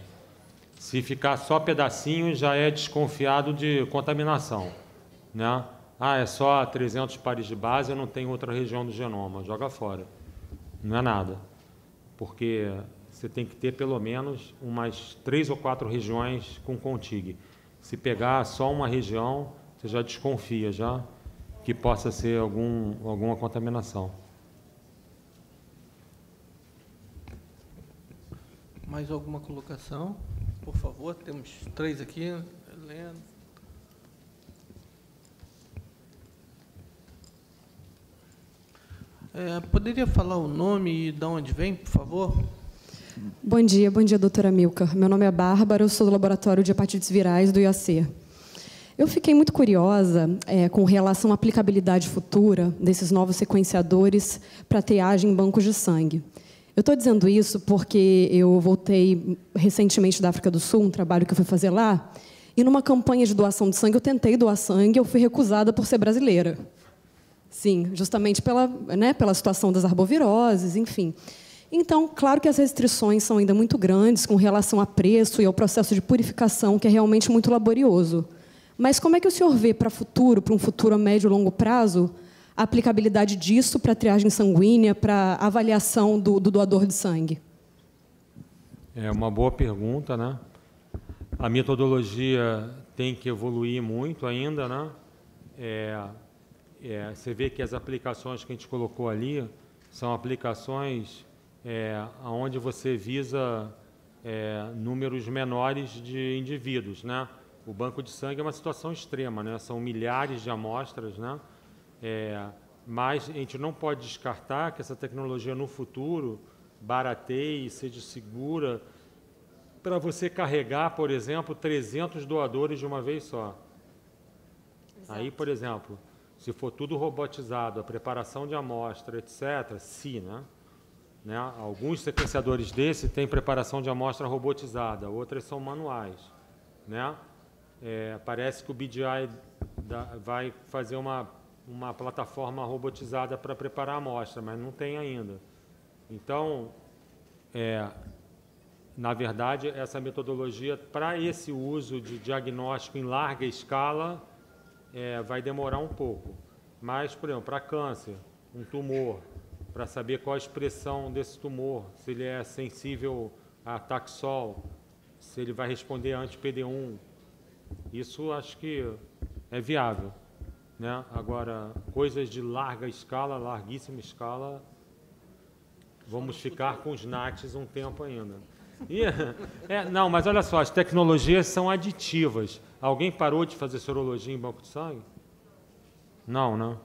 Se ficar só pedacinhos, já é desconfiado de contaminação, né? É só 300 pares de base, eu não tenho outra região do genoma, joga fora. Não é nada, porque você tem que ter pelo menos umas 3 ou 4 regiões com contig. Se pegar só uma região, você já desconfia já que possa ser alguma contaminação. Mais alguma colocação? Por favor, temos 3 aqui. Helena. Poderia falar o nome e de onde vem, por favor? Bom dia, doutora Amilcar. Meu nome é Bárbara, eu sou do Laboratório de Hepatites Virais do IAC. Eu fiquei muito curiosa com relação à aplicabilidade futura desses novos sequenciadores para triagem em bancos de sangue. Eu estou dizendo isso porque eu voltei recentemente da África do Sul, um trabalho que eu fui fazer lá, e numa campanha de doação de sangue, eu tentei doar sangue, eu fui recusada por ser brasileira. Sim, justamente pela situação das arboviroses, enfim. Então, claro que as restrições são ainda muito grandes com relação a preço e ao processo de purificação, que é realmente muito laborioso. Mas como é que o senhor vê para um futuro a médio e longo prazo, a aplicabilidade disso para a triagem sanguínea, para a avaliação do doador de sangue? É uma boa pergunta, né? A metodologia tem que evoluir muito ainda, né? Você vê que as aplicações que a gente colocou ali são aplicações onde você visa números menores de indivíduos, né? O banco de sangue é uma situação extrema, né? São milhares de amostras, né? Mas a gente não pode descartar que essa tecnologia no futuro barateie e seja segura para você carregar, por exemplo, 300 doadores de uma vez só. Exato. Aí, por exemplo, se for tudo robotizado, a preparação de amostra, etc., né? Alguns sequenciadores desse têm preparação de amostra robotizada, outras são manuais, né? Parece que o BGI vai fazer uma plataforma robotizada para preparar a amostra, mas não tem ainda. Então, na verdade, essa metodologia, para esse uso de diagnóstico em larga escala, vai demorar um pouco. Mas, por exemplo, para câncer, um tumor, para saber qual a expressão desse tumor, se ele é sensível a Taxol, se ele vai responder a anti-PD1, isso acho que é viável, né? Agora, coisas de larga escala, larguíssima escala, vamos ficar com os NATs um tempo ainda. Não, mas olha só, as tecnologias são aditivas. Alguém parou de fazer sorologia em banco de sangue? Não, não.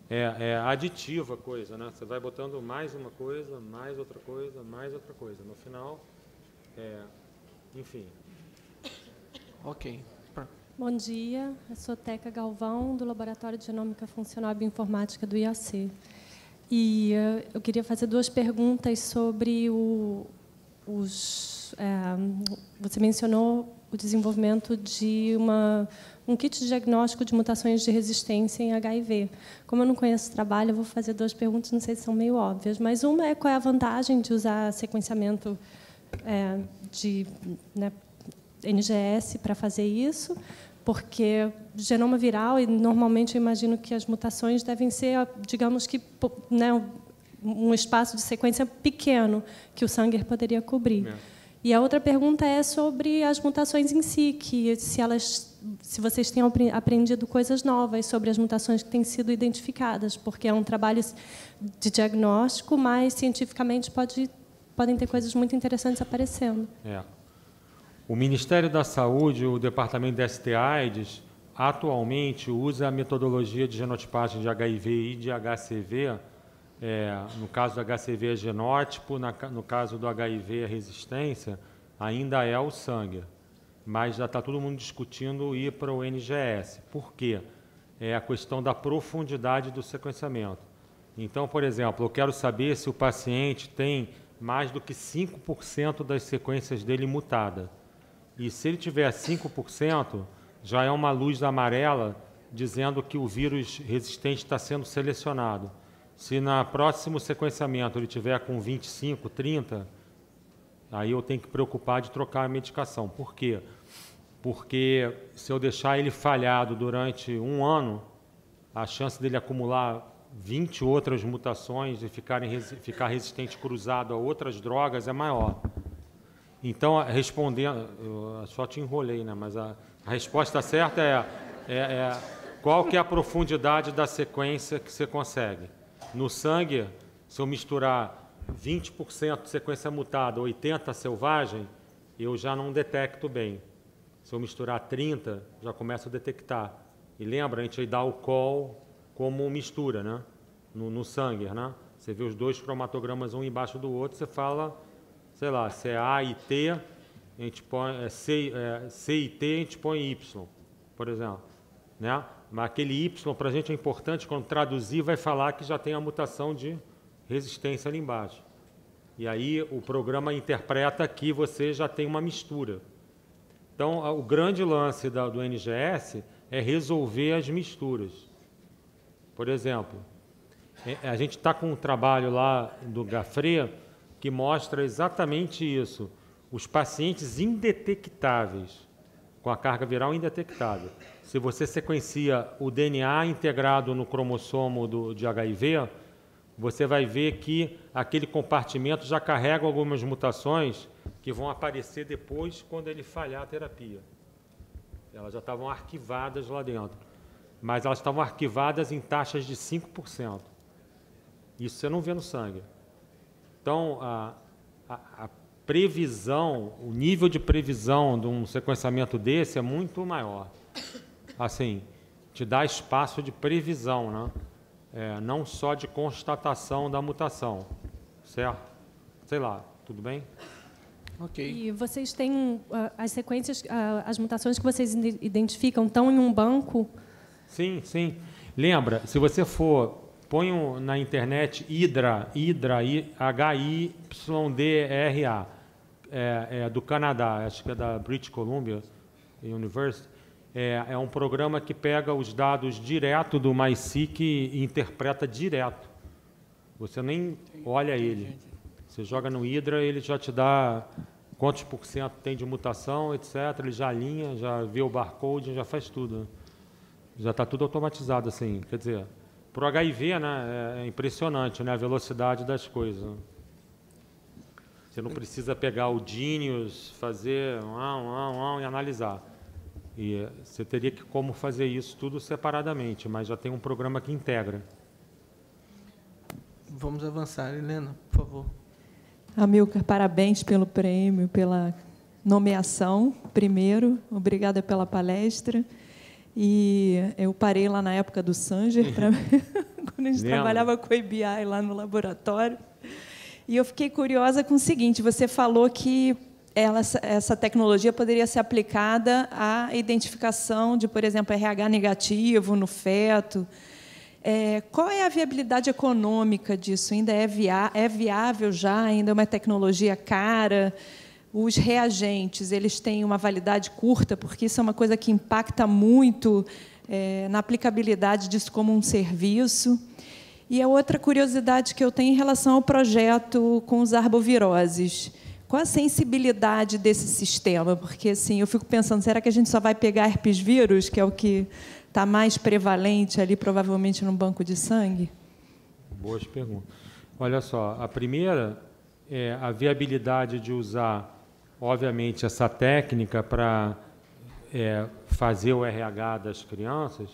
É aditiva a coisa, né? Você vai botando mais uma coisa, mais outra coisa, mais outra coisa. No final, enfim. Ok. Bom dia, eu sou Teca Galvão, do Laboratório de Genômica Funcional e Bioinformática do IAC. E eu queria fazer 2 perguntas sobre você mencionou o desenvolvimento de um kit de diagnóstico de mutações de resistência em HIV. Como eu não conheço o trabalho, eu vou fazer 2 perguntas, não sei se são meio óbvias, mas uma é qual é a vantagem de usar sequenciamento de NGS para fazer isso, porque genoma viral, e normalmente eu imagino que as mutações devem ser, digamos que, um espaço de sequência pequeno que o Sanger poderia cobrir. E a outra pergunta é sobre as mutações em si, que se vocês têm aprendido coisas novas sobre as mutações que têm sido identificadas, porque é um trabalho de diagnóstico, mas cientificamente podem ter coisas muito interessantes aparecendo. O Ministério da Saúde, o Departamento de ST/AIDS, atualmente usa a metodologia de genotipagem de HIV e de HCV. No caso do HCV é genótipo, no caso do HIV é resistência, ainda é o Sanger. Mas já está todo mundo discutindo ir para o NGS. Por quê? É a questão da profundidade do sequenciamento. Então, por exemplo, eu quero saber se o paciente tem mais do que 5% das sequências dele mutada. E se ele tiver 5%, já é uma luz amarela dizendo que o vírus resistente está sendo selecionado. Se no próximo sequenciamento ele tiver com 25, 30, aí eu tenho que preocupar de trocar a medicação. Por quê? Porque se eu deixar ele falhado durante um ano, a chance dele acumular 20 outras mutações e ficar resistente cruzado a outras drogas é maior. Então, respondendo, eu só te enrolei, né? Mas a resposta certa é qual que é a profundidade da sequência que você consegue. No sangue, se eu misturar 20% de sequência mutada, 80% selvagem, eu já não detecto bem. Se eu misturar 30%, já começo a detectar. E lembra, a gente aí dá o call como mistura, né? No sangue, né? Você vê os dois cromatogramas um embaixo do outro, você fala, sei lá, se é A e T, a gente põe C e T, a gente põe Y, por exemplo, né? Mas aquele Y para a gente é importante, quando traduzir vai falar que já tem a mutação de resistência ali embaixo. E aí o programa interpreta que você já tem uma mistura. Então, o grande lance do NGS é resolver as misturas. Por exemplo, a gente está com um trabalho lá do Gafre que mostra exatamente isso. Os pacientes indetectáveis, com a carga viral indetectável. Se você sequencia o DNA integrado no cromossomo de HIV, você vai ver que aquele compartimento já carrega algumas mutações que vão aparecer depois quando ele falhar a terapia. Elas já estavam arquivadas lá dentro, mas elas estavam arquivadas em taxas de 5%. Isso você não vê no sangue. Então, a previsão, o nível de previsão de um sequenciamento desse é muito maior. Assim, te dá espaço de previsão, né? Não só de constatação da mutação, certo? Sei lá, tudo bem? Ok. E vocês têm as sequências, as mutações que vocês identificam estão em um banco? Sim, sim. Lembra, se você põe na internet HYDRA, H-Y-D-R-A, do Canadá, acho que é da British Columbia University. É um programa que pega os dados direto do MySeq e interpreta direto. Você nem olha ele. Você joga no HYDRA, ele já te dá quantos % tem de mutação, etc. Ele já alinha, já vê o barcode, já faz tudo. Já está tudo automatizado, assim. Quer dizer, para o HIV, né, é impressionante, né, a velocidade das coisas. Você não precisa pegar o Genius, fazer e analisar. E você teria como fazer isso tudo separadamente, mas já tem um programa que integra. Vamos avançar, Helena, por favor. Amilcar, parabéns pelo prêmio, pela nomeação, primeiro. Obrigada pela palestra. E eu parei lá na época do Sanger, quando a gente trabalhava com o ABI lá no laboratório. E eu fiquei curiosa com o seguinte, você falou que essa tecnologia poderia ser aplicada à identificação de, por exemplo, RH negativo no feto. Qual é a viabilidade econômica disso? Ainda é viável já? Ainda é uma tecnologia cara? Os reagentes, eles têm uma validade curta, porque isso é uma coisa que impacta muito na aplicabilidade disso como um serviço. E a outra curiosidade que eu tenho em relação ao projeto com os arboviroses. qual a sensibilidade desse sistema? Porque assim, eu fico pensando, será que a gente só vai pegar herpes vírus, que é o que está mais prevalente ali, provavelmente, no banco de sangue? Boas perguntas. Olha só, a primeira é a viabilidade de usar, obviamente, essa técnica para fazer o RH das crianças,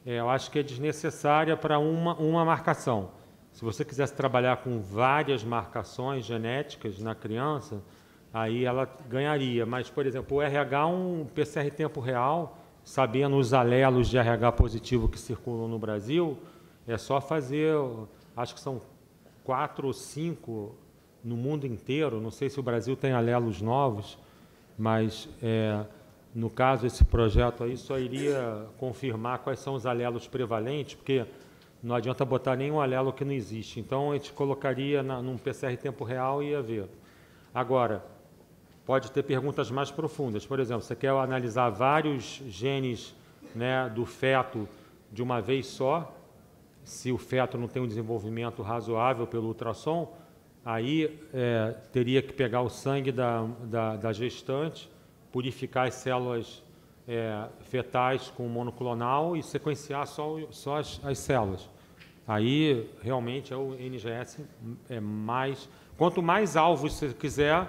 eu acho que é desnecessária para uma marcação. Se você quisesse trabalhar com várias marcações genéticas na criança, aí ela ganharia. Mas, por exemplo, o RH, um PCR em tempo real, sabendo os alelos de RH positivo que circulam no Brasil, é só fazer, acho que são 4 ou 5 no mundo inteiro. Não sei se o Brasil tem alelos novos, mas, no caso, esse projeto aí só iria confirmar quais são os alelos prevalentes, porque não adianta botar nenhum alelo que não existe. Então, a gente colocaria num PCR em tempo real e ia ver. Agora, pode ter perguntas mais profundas. Por exemplo, você quer analisar vários genes, né, do feto de uma vez só, se o feto não tem um desenvolvimento razoável pelo ultrassom, aí teria que pegar o sangue da gestante, purificar as células fetais com monoclonal e sequenciar só as células. Aí, realmente, o NGS é mais... Quanto mais alvos você quiser,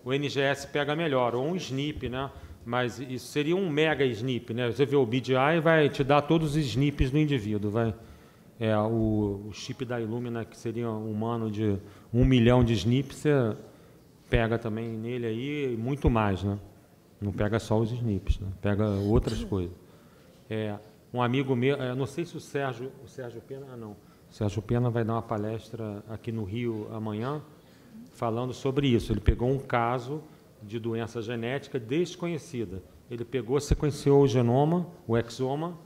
o NGS pega melhor, ou um SNP, né? Mas isso seria um mega SNP, né? Você vê o BGI, vai te dar todos os SNPs do indivíduo, vai... o chip da Illumina, que seria humano de 1 milhão de SNPs, você pega também nele aí muito mais, né? Não pega só os SNPs, né? Pega outras coisas. Um amigo meu, não sei se o Sérgio Pena, não. O Sérgio Pena vai dar uma palestra aqui no Rio amanhã, falando sobre isso. Ele pegou um caso de doença genética desconhecida. Ele pegou, sequenciou o genoma, o exoma,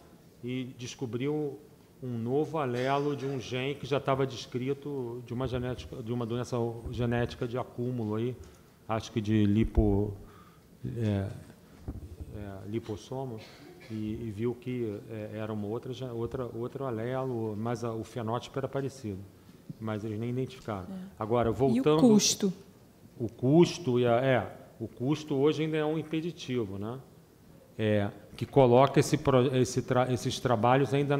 e descobriu um novo alelo de um gene que já estava descrito de uma doença genética de acúmulo aí, acho que de lipossoma, e viu que era outro alelo, mas o fenótipo era parecido, mas eles nem identificaram. Agora, voltando... E o custo? O custo, o custo hoje ainda é um impeditivo, né? Que coloca esses trabalhos ainda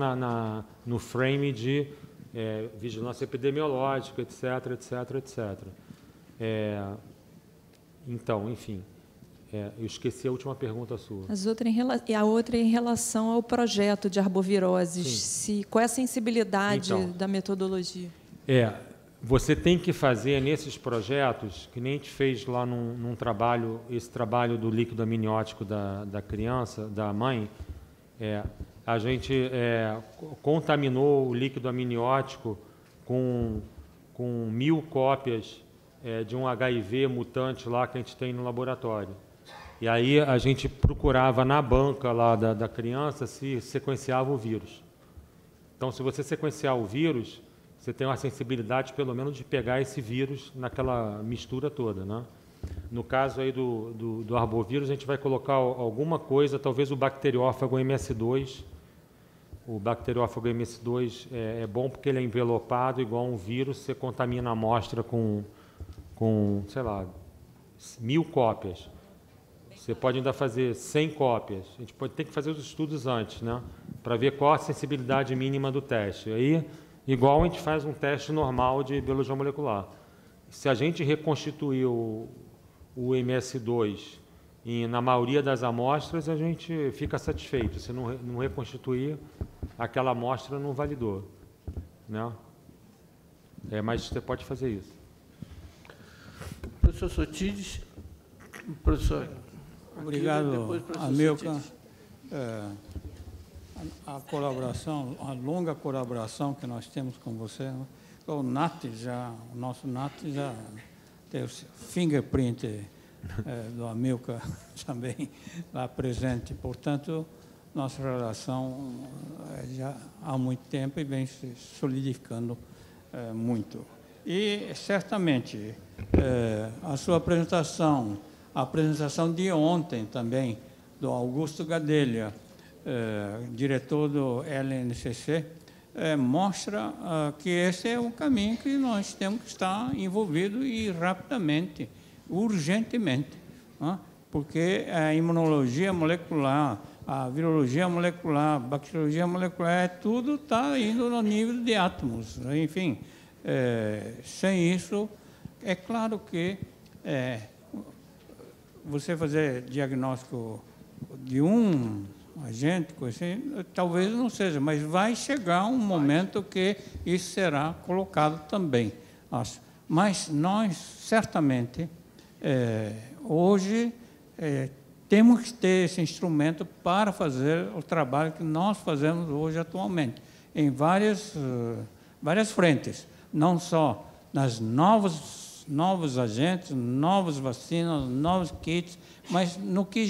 no frame de vigilância epidemiológica, etc., etc., etc. Então, enfim, eu esqueci a última pergunta sua. A outra em relação ao projeto de arboviroses. Qual é a sensibilidade da metodologia? Você tem que fazer nesses projetos, que nem a gente fez lá num trabalho, esse trabalho do líquido amniótico da criança, da mãe, a gente contaminou o líquido amniótico com 1000 cópias de um HIV mutante lá que a gente tem no laboratório. E aí a gente procurava na banca lá da criança se sequenciava o vírus. Então, se você sequenciar o vírus, você tem uma sensibilidade, pelo menos, de pegar esse vírus naquela mistura toda, né? No caso aí do arbovírus, a gente vai colocar alguma coisa, talvez o bacteriófago MS2. O bacteriófago MS2 é bom porque ele é envelopado, igual um vírus, você contamina a amostra com, sei lá, 1000 cópias. Você pode ainda fazer 100 cópias. A gente tem que fazer os estudos antes, né? Para ver qual a sensibilidade mínima do teste. Aí, igual a gente faz um teste normal de biologia molecular. Se a gente reconstituir o MS2 na maioria das amostras, a gente fica satisfeito. Se não reconstituir, aquela amostra não validou, né? Mas você pode fazer isso. Professor Sotides, professor... Obrigado, Amilcar. A colaboração, a longa colaboração que nós temos com você, né? O nosso NAT já tem o fingerprint do Amilcar também lá presente. Portanto, nossa relação já há muito tempo e vem se solidificando muito. E, certamente, a sua apresentação, a apresentação de ontem também, do Augusto Gadelha, diretor do LNCC, mostra que esse é o caminho que nós temos que estar envolvidos e rapidamente. urgentemente, porque a imunologia molecular, a virologia molecular, a bacteriologia molecular, tudo está indo no nível de átomos. Enfim, sem isso, é claro que você fazer diagnóstico de um agente, assim, talvez não seja, mas vai chegar um momento que isso será colocado também, acho. Mas nós, certamente, hoje, temos que ter esse instrumento para fazer o trabalho que nós fazemos hoje atualmente, em várias frentes, não só nas novos agentes, novas vacinas, novos kits, mas no que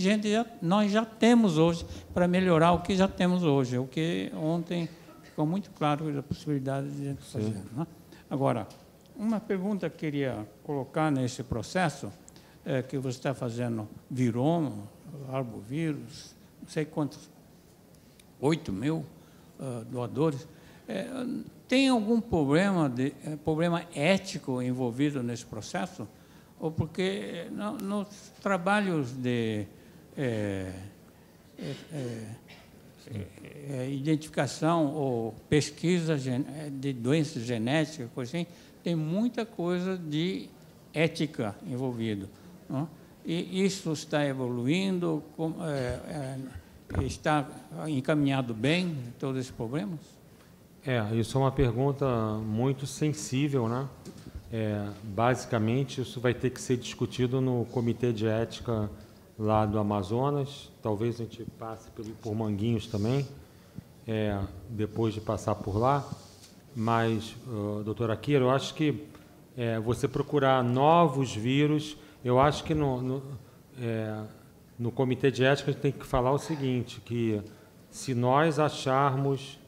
nós já temos hoje para melhorar o que já temos hoje, o que ontem ficou muito claro a possibilidade de a gente fazer. Né? Agora, uma pergunta que eu queria colocar nesse processo, que você está fazendo viroma, arbovírus, não sei quantos, 8 mil doadores, tem algum problema ético envolvido nesse processo? Ou porque nos trabalhos de identificação ou pesquisa de doenças genéticas, coisa assim, tem muita coisa de ética envolvida. Não? E isso está evoluindo, está encaminhado bem, todos esses problemas? Isso é uma pergunta muito sensível, né? Basicamente, isso vai ter que ser discutido no Comitê de Ética lá do Amazonas. Talvez a gente passe por Manguinhos também, depois de passar por lá. Mas, doutora Kira, eu acho que você procurar novos vírus, eu acho que no Comitê de Ética a gente tem que falar o seguinte, que se nós acharmos,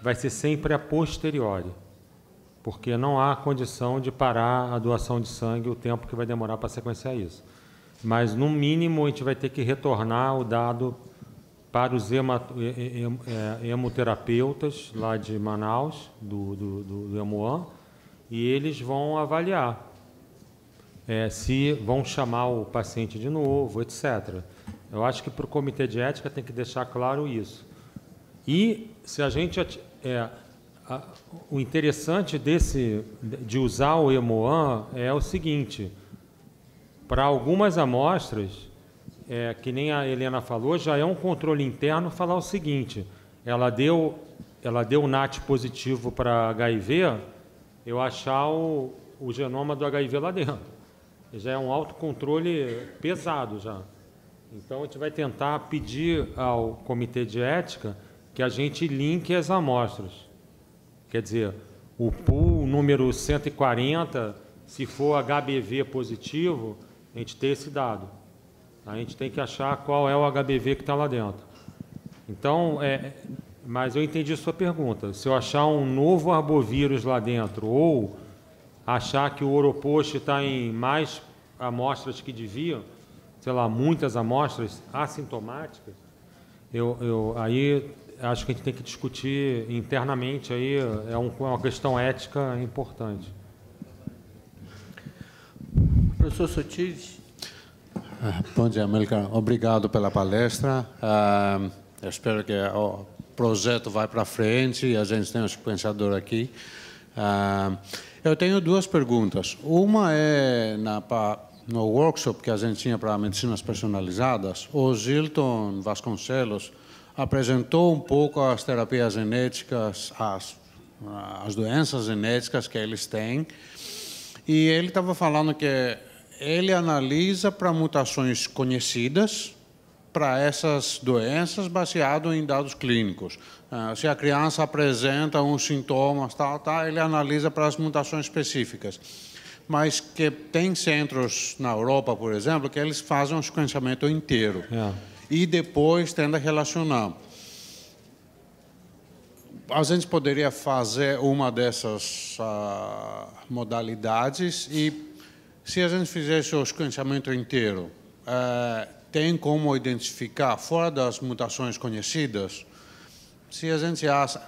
vai ser sempre a posteriori, porque não há condição de parar a doação de sangue o tempo que vai demorar para sequenciar isso. Mas, no mínimo, a gente vai ter que retornar o dado para os hemoterapeutas lá de Manaus, do Hemoan, e eles vão avaliar se vão chamar o paciente de novo, etc. Eu acho que para o Comitê de Ética tem que deixar claro isso. E se a gente... o interessante de usar o Hemoan é o seguinte: para algumas amostras, que nem a Helena falou, já é um controle interno falar o seguinte: ela deu NAT positivo para HIV, eu achar o genoma do HIV lá dentro. Já é um autocontrole pesado já. Então, a gente vai tentar pedir ao Comitê de Ética que a gente linke as amostras. Quer dizer, o pool número 140, se for HBV positivo, a gente tem esse dado. A gente tem que achar qual é o HBV que está lá dentro. Então, mas eu entendi a sua pergunta. Se eu achar um novo arbovírus lá dentro, ou achar que o Oropost está em mais amostras que deviam, sei lá, muitas amostras assintomáticas, aí acho que a gente tem que discutir internamente, aí é uma questão ética importante. Professor Sotiris. Bom dia, Amílcar. Obrigado pela palestra. Eu espero que o projeto vá para frente e a gente tenha um sequenciador aqui. Eu tenho duas perguntas. Uma é no workshop que a gente tinha para medicinas personalizadas, o Gilton Vasconcelos apresentou um pouco as terapias genéticas, as doenças genéticas que eles têm, e ele estava falando que ele analisa para mutações conhecidas para essas doenças baseado em dados clínicos. Se a criança apresenta uns sintomas, ele analisa para as mutações específicas. Mas que tem centros na Europa, por exemplo, que eles fazem um sequenciamento inteiro. E depois tenta relacionar. A gente poderia fazer uma dessas modalidades e, se a gente fizesse o sequenciamento inteiro, tem como identificar, fora das mutações conhecidas, se a gente acha,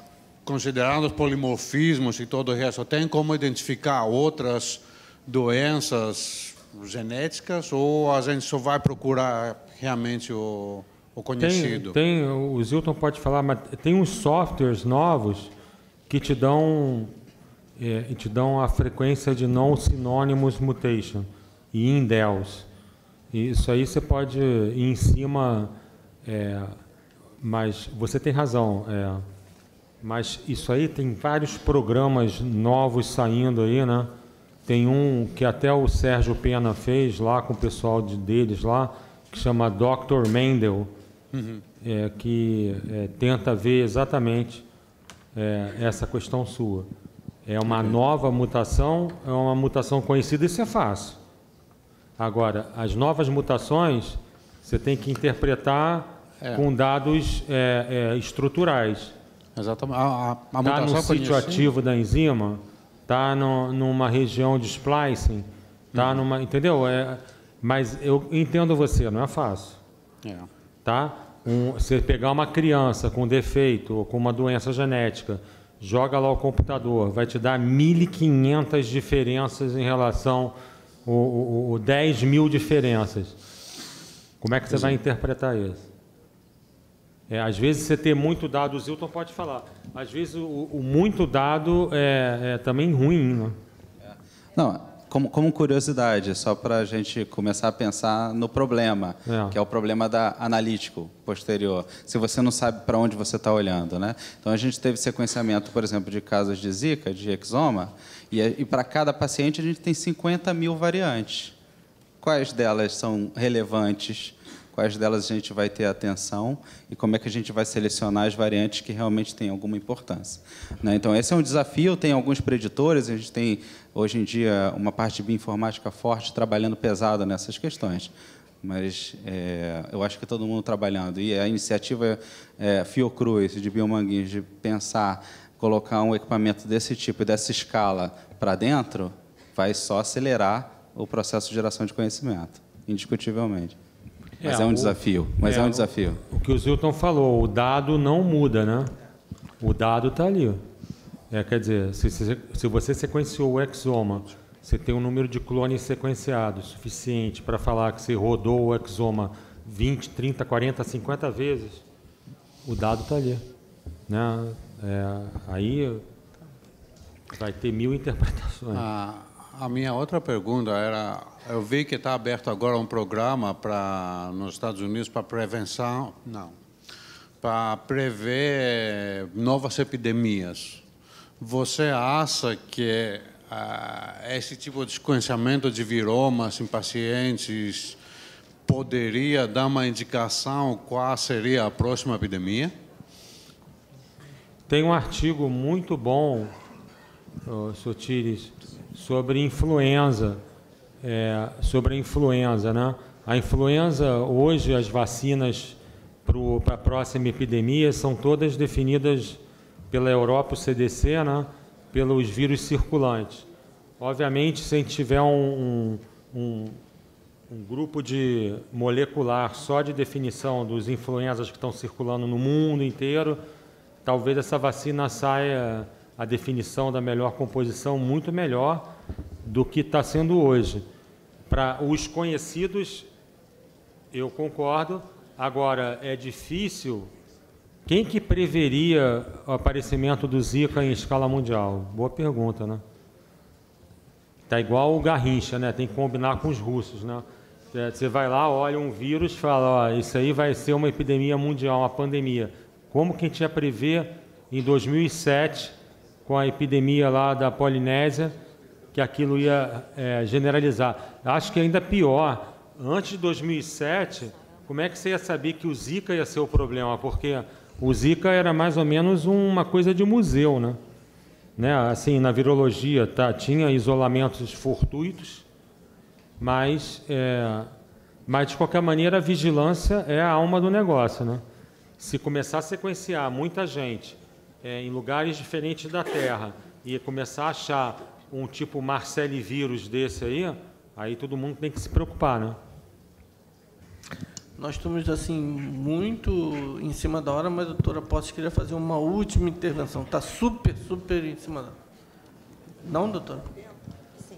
considerando os polimorfismos e todo o resto, tem como identificar outras doenças genéticas ou a gente só vai procurar realmente o conhecido? O Zilton pode falar, mas tem uns softwares novos que te dão a frequência de non-synonymous mutation e indels. E isso aí você pode ir em cima, mas você tem razão. Mas isso aí tem vários programas novos saindo aí, né? Tem um que até o Sérgio Pena fez lá com o pessoal deles lá, que chama Dr. Mendel, que tenta ver exatamente essa questão sua. É uma nova mutação, é uma mutação conhecida, isso é fácil. Agora, as novas mutações, você tem que interpretar com dados estruturais. Exatamente. A está no sítio ativo da enzima, está numa região de splicing, está numa... Entendeu? Mas eu entendo você, não é fácil. Tá? Você pegar uma criança com defeito ou com uma doença genética, joga lá o computador, vai te dar 1.500 diferenças em relação a 10 mil diferenças. Como é que você vai interpretar isso? Às vezes você ter muito dado, o Zilton pode falar, às vezes o muito dado é também ruim, né? Não, como curiosidade, só para a gente começar a pensar no problema, que é o problema analítico posterior, se você não sabe para onde você está olhando, né? Então, a gente teve sequenciamento, por exemplo, de casos de Zika, de exoma, e para cada paciente a gente tem 50 mil variantes. Quais delas são relevantes? Quais delas a gente vai ter atenção e como é que a gente vai selecionar as variantes que realmente têm alguma importância, né? Então, esse é um desafio, tem alguns preditores, a gente tem, hoje em dia, uma parte de bioinformática forte trabalhando pesado nessas questões, mas eu acho que todo mundo trabalhando, e a iniciativa Fiocruz, de Biomanguinhos, de pensar, colocar um equipamento desse tipo e dessa escala para dentro, vai só acelerar o processo de geração de conhecimento, indiscutivelmente. Mas é um desafio, um desafio. O que o Zilton falou, o dado não muda, né? O dado está ali. Quer dizer, se você sequenciou o exoma, você tem um número de clones sequenciados suficiente para falar que você rodou o exoma 20, 30, 40, 50 vezes, o dado está ali, né? Aí vai ter 1000 interpretações. A minha outra pergunta era, eu vi que está aberto agora um programa nos Estados Unidos para prevenção, para prever novas epidemias. Você acha que esse tipo de sequenciamento de viromas em pacientes poderia dar uma indicação qual seria a próxima epidemia? Tem um artigo muito bom, Sotiris, sobre influenza, né? A influenza, hoje, as vacinas para a próxima epidemia são todas definidas pela Europa, o CDC, né? Pelos vírus circulantes. Obviamente, se a gente tiver um grupo de molecular só de definição dos influenzas que estão circulando no mundo inteiro, talvez essa vacina saia a definição da melhor composição muito melhor do que está sendo hoje. Para os conhecidos, eu concordo. Agora, é difícil. Quem que preveria o aparecimento do Zika em escala mundial? Boa pergunta, né? Está igual o Garrincha, né? Tem que combinar com os russos, né? Você vai lá, olha um vírus e fala, isso aí vai ser uma epidemia mundial, uma pandemia. Como que a gente ia prever em 2007, com a epidemia lá da Polinésia, que aquilo ia generalizar? Acho que ainda pior. Antes de 2007, como é que você ia saber que o Zika ia ser o problema? Porque o Zika era mais ou menos uma coisa de museu, né? Assim, na virologia, tinha isolamentos fortuitos, mas de qualquer maneira a vigilância é a alma do negócio, né? Se começar a sequenciar muita gente em lugares diferentes da Terra e começar a achar um tipo Marceli vírus desse aí todo mundo tem que se preocupar, né? Nós estamos, assim, muito em cima da hora, mas a doutora Postes queria fazer uma última intervenção. Está super em cima da hora. Não, doutora? Sim.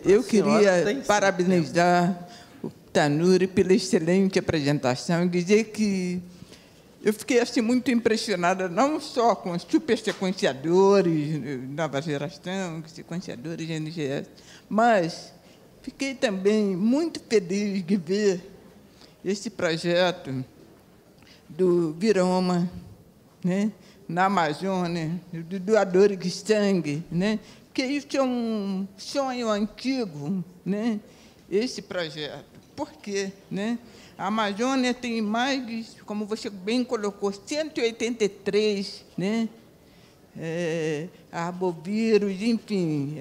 Eu queria parabenizar o Tanuri pela excelente apresentação e dizer que eu fiquei assim, muito impressionada, não só com os supersequenciadores, nova geração, sequenciadores NGS, mas fiquei também muito feliz de ver esse projeto do Viroma, né, na Amazônia, do doador de sangue, né, porque isso é um sonho antigo, né, esse projeto. Por quê? Né? A Amazônia tem mais de, como você bem colocou, 183, né, arbovírus, enfim,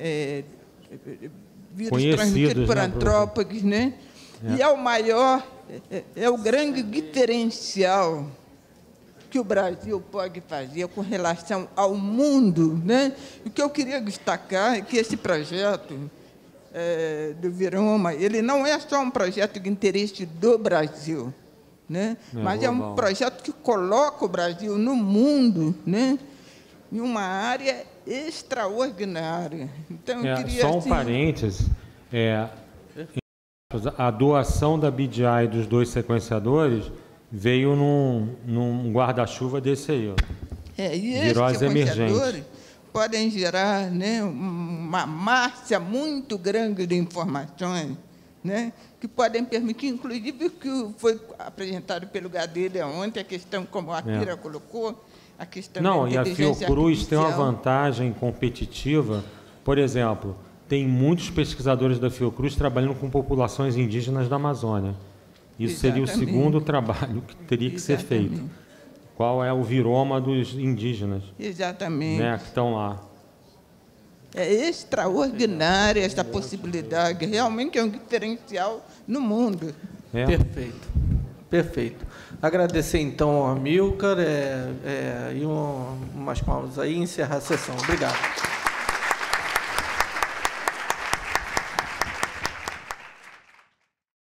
vírus transmitidos por antrópodes, né? E é o maior, é o grande diferencial que o Brasil pode fazer com relação ao mundo, né? O que eu queria destacar é que esse projeto do Viroma, ele não é só um projeto de interesse do Brasil, né? Mas é um projeto que coloca o Brasil no mundo, né, em uma área extraordinária. Então, eu queria, só um parênteses, a doação da BDI dos 2 sequenciadores veio num guarda-chuva desse aí, ó. E esses sequenciadores podem gerar, né, uma massa muito grande de informações, né, que podem permitir, inclusive, o que foi apresentado pelo Gadelha ontem, a questão, como a Kira colocou, a questão da inteligência e a Fiocruz artificial. tem uma vantagem competitiva. Por exemplo, tem muitos pesquisadores da Fiocruz trabalhando com populações indígenas da Amazônia. Isso seria o segundo trabalho que teria que ser feito. Qual é o viroma dos indígenas? Exatamente. Né, que estão lá. É extraordinária essa possibilidade. Realmente é um diferencial no mundo. Perfeito. Perfeito. Agradecer, então, ao Amilcar e umas palmas aí e encerrar a sessão. Obrigado.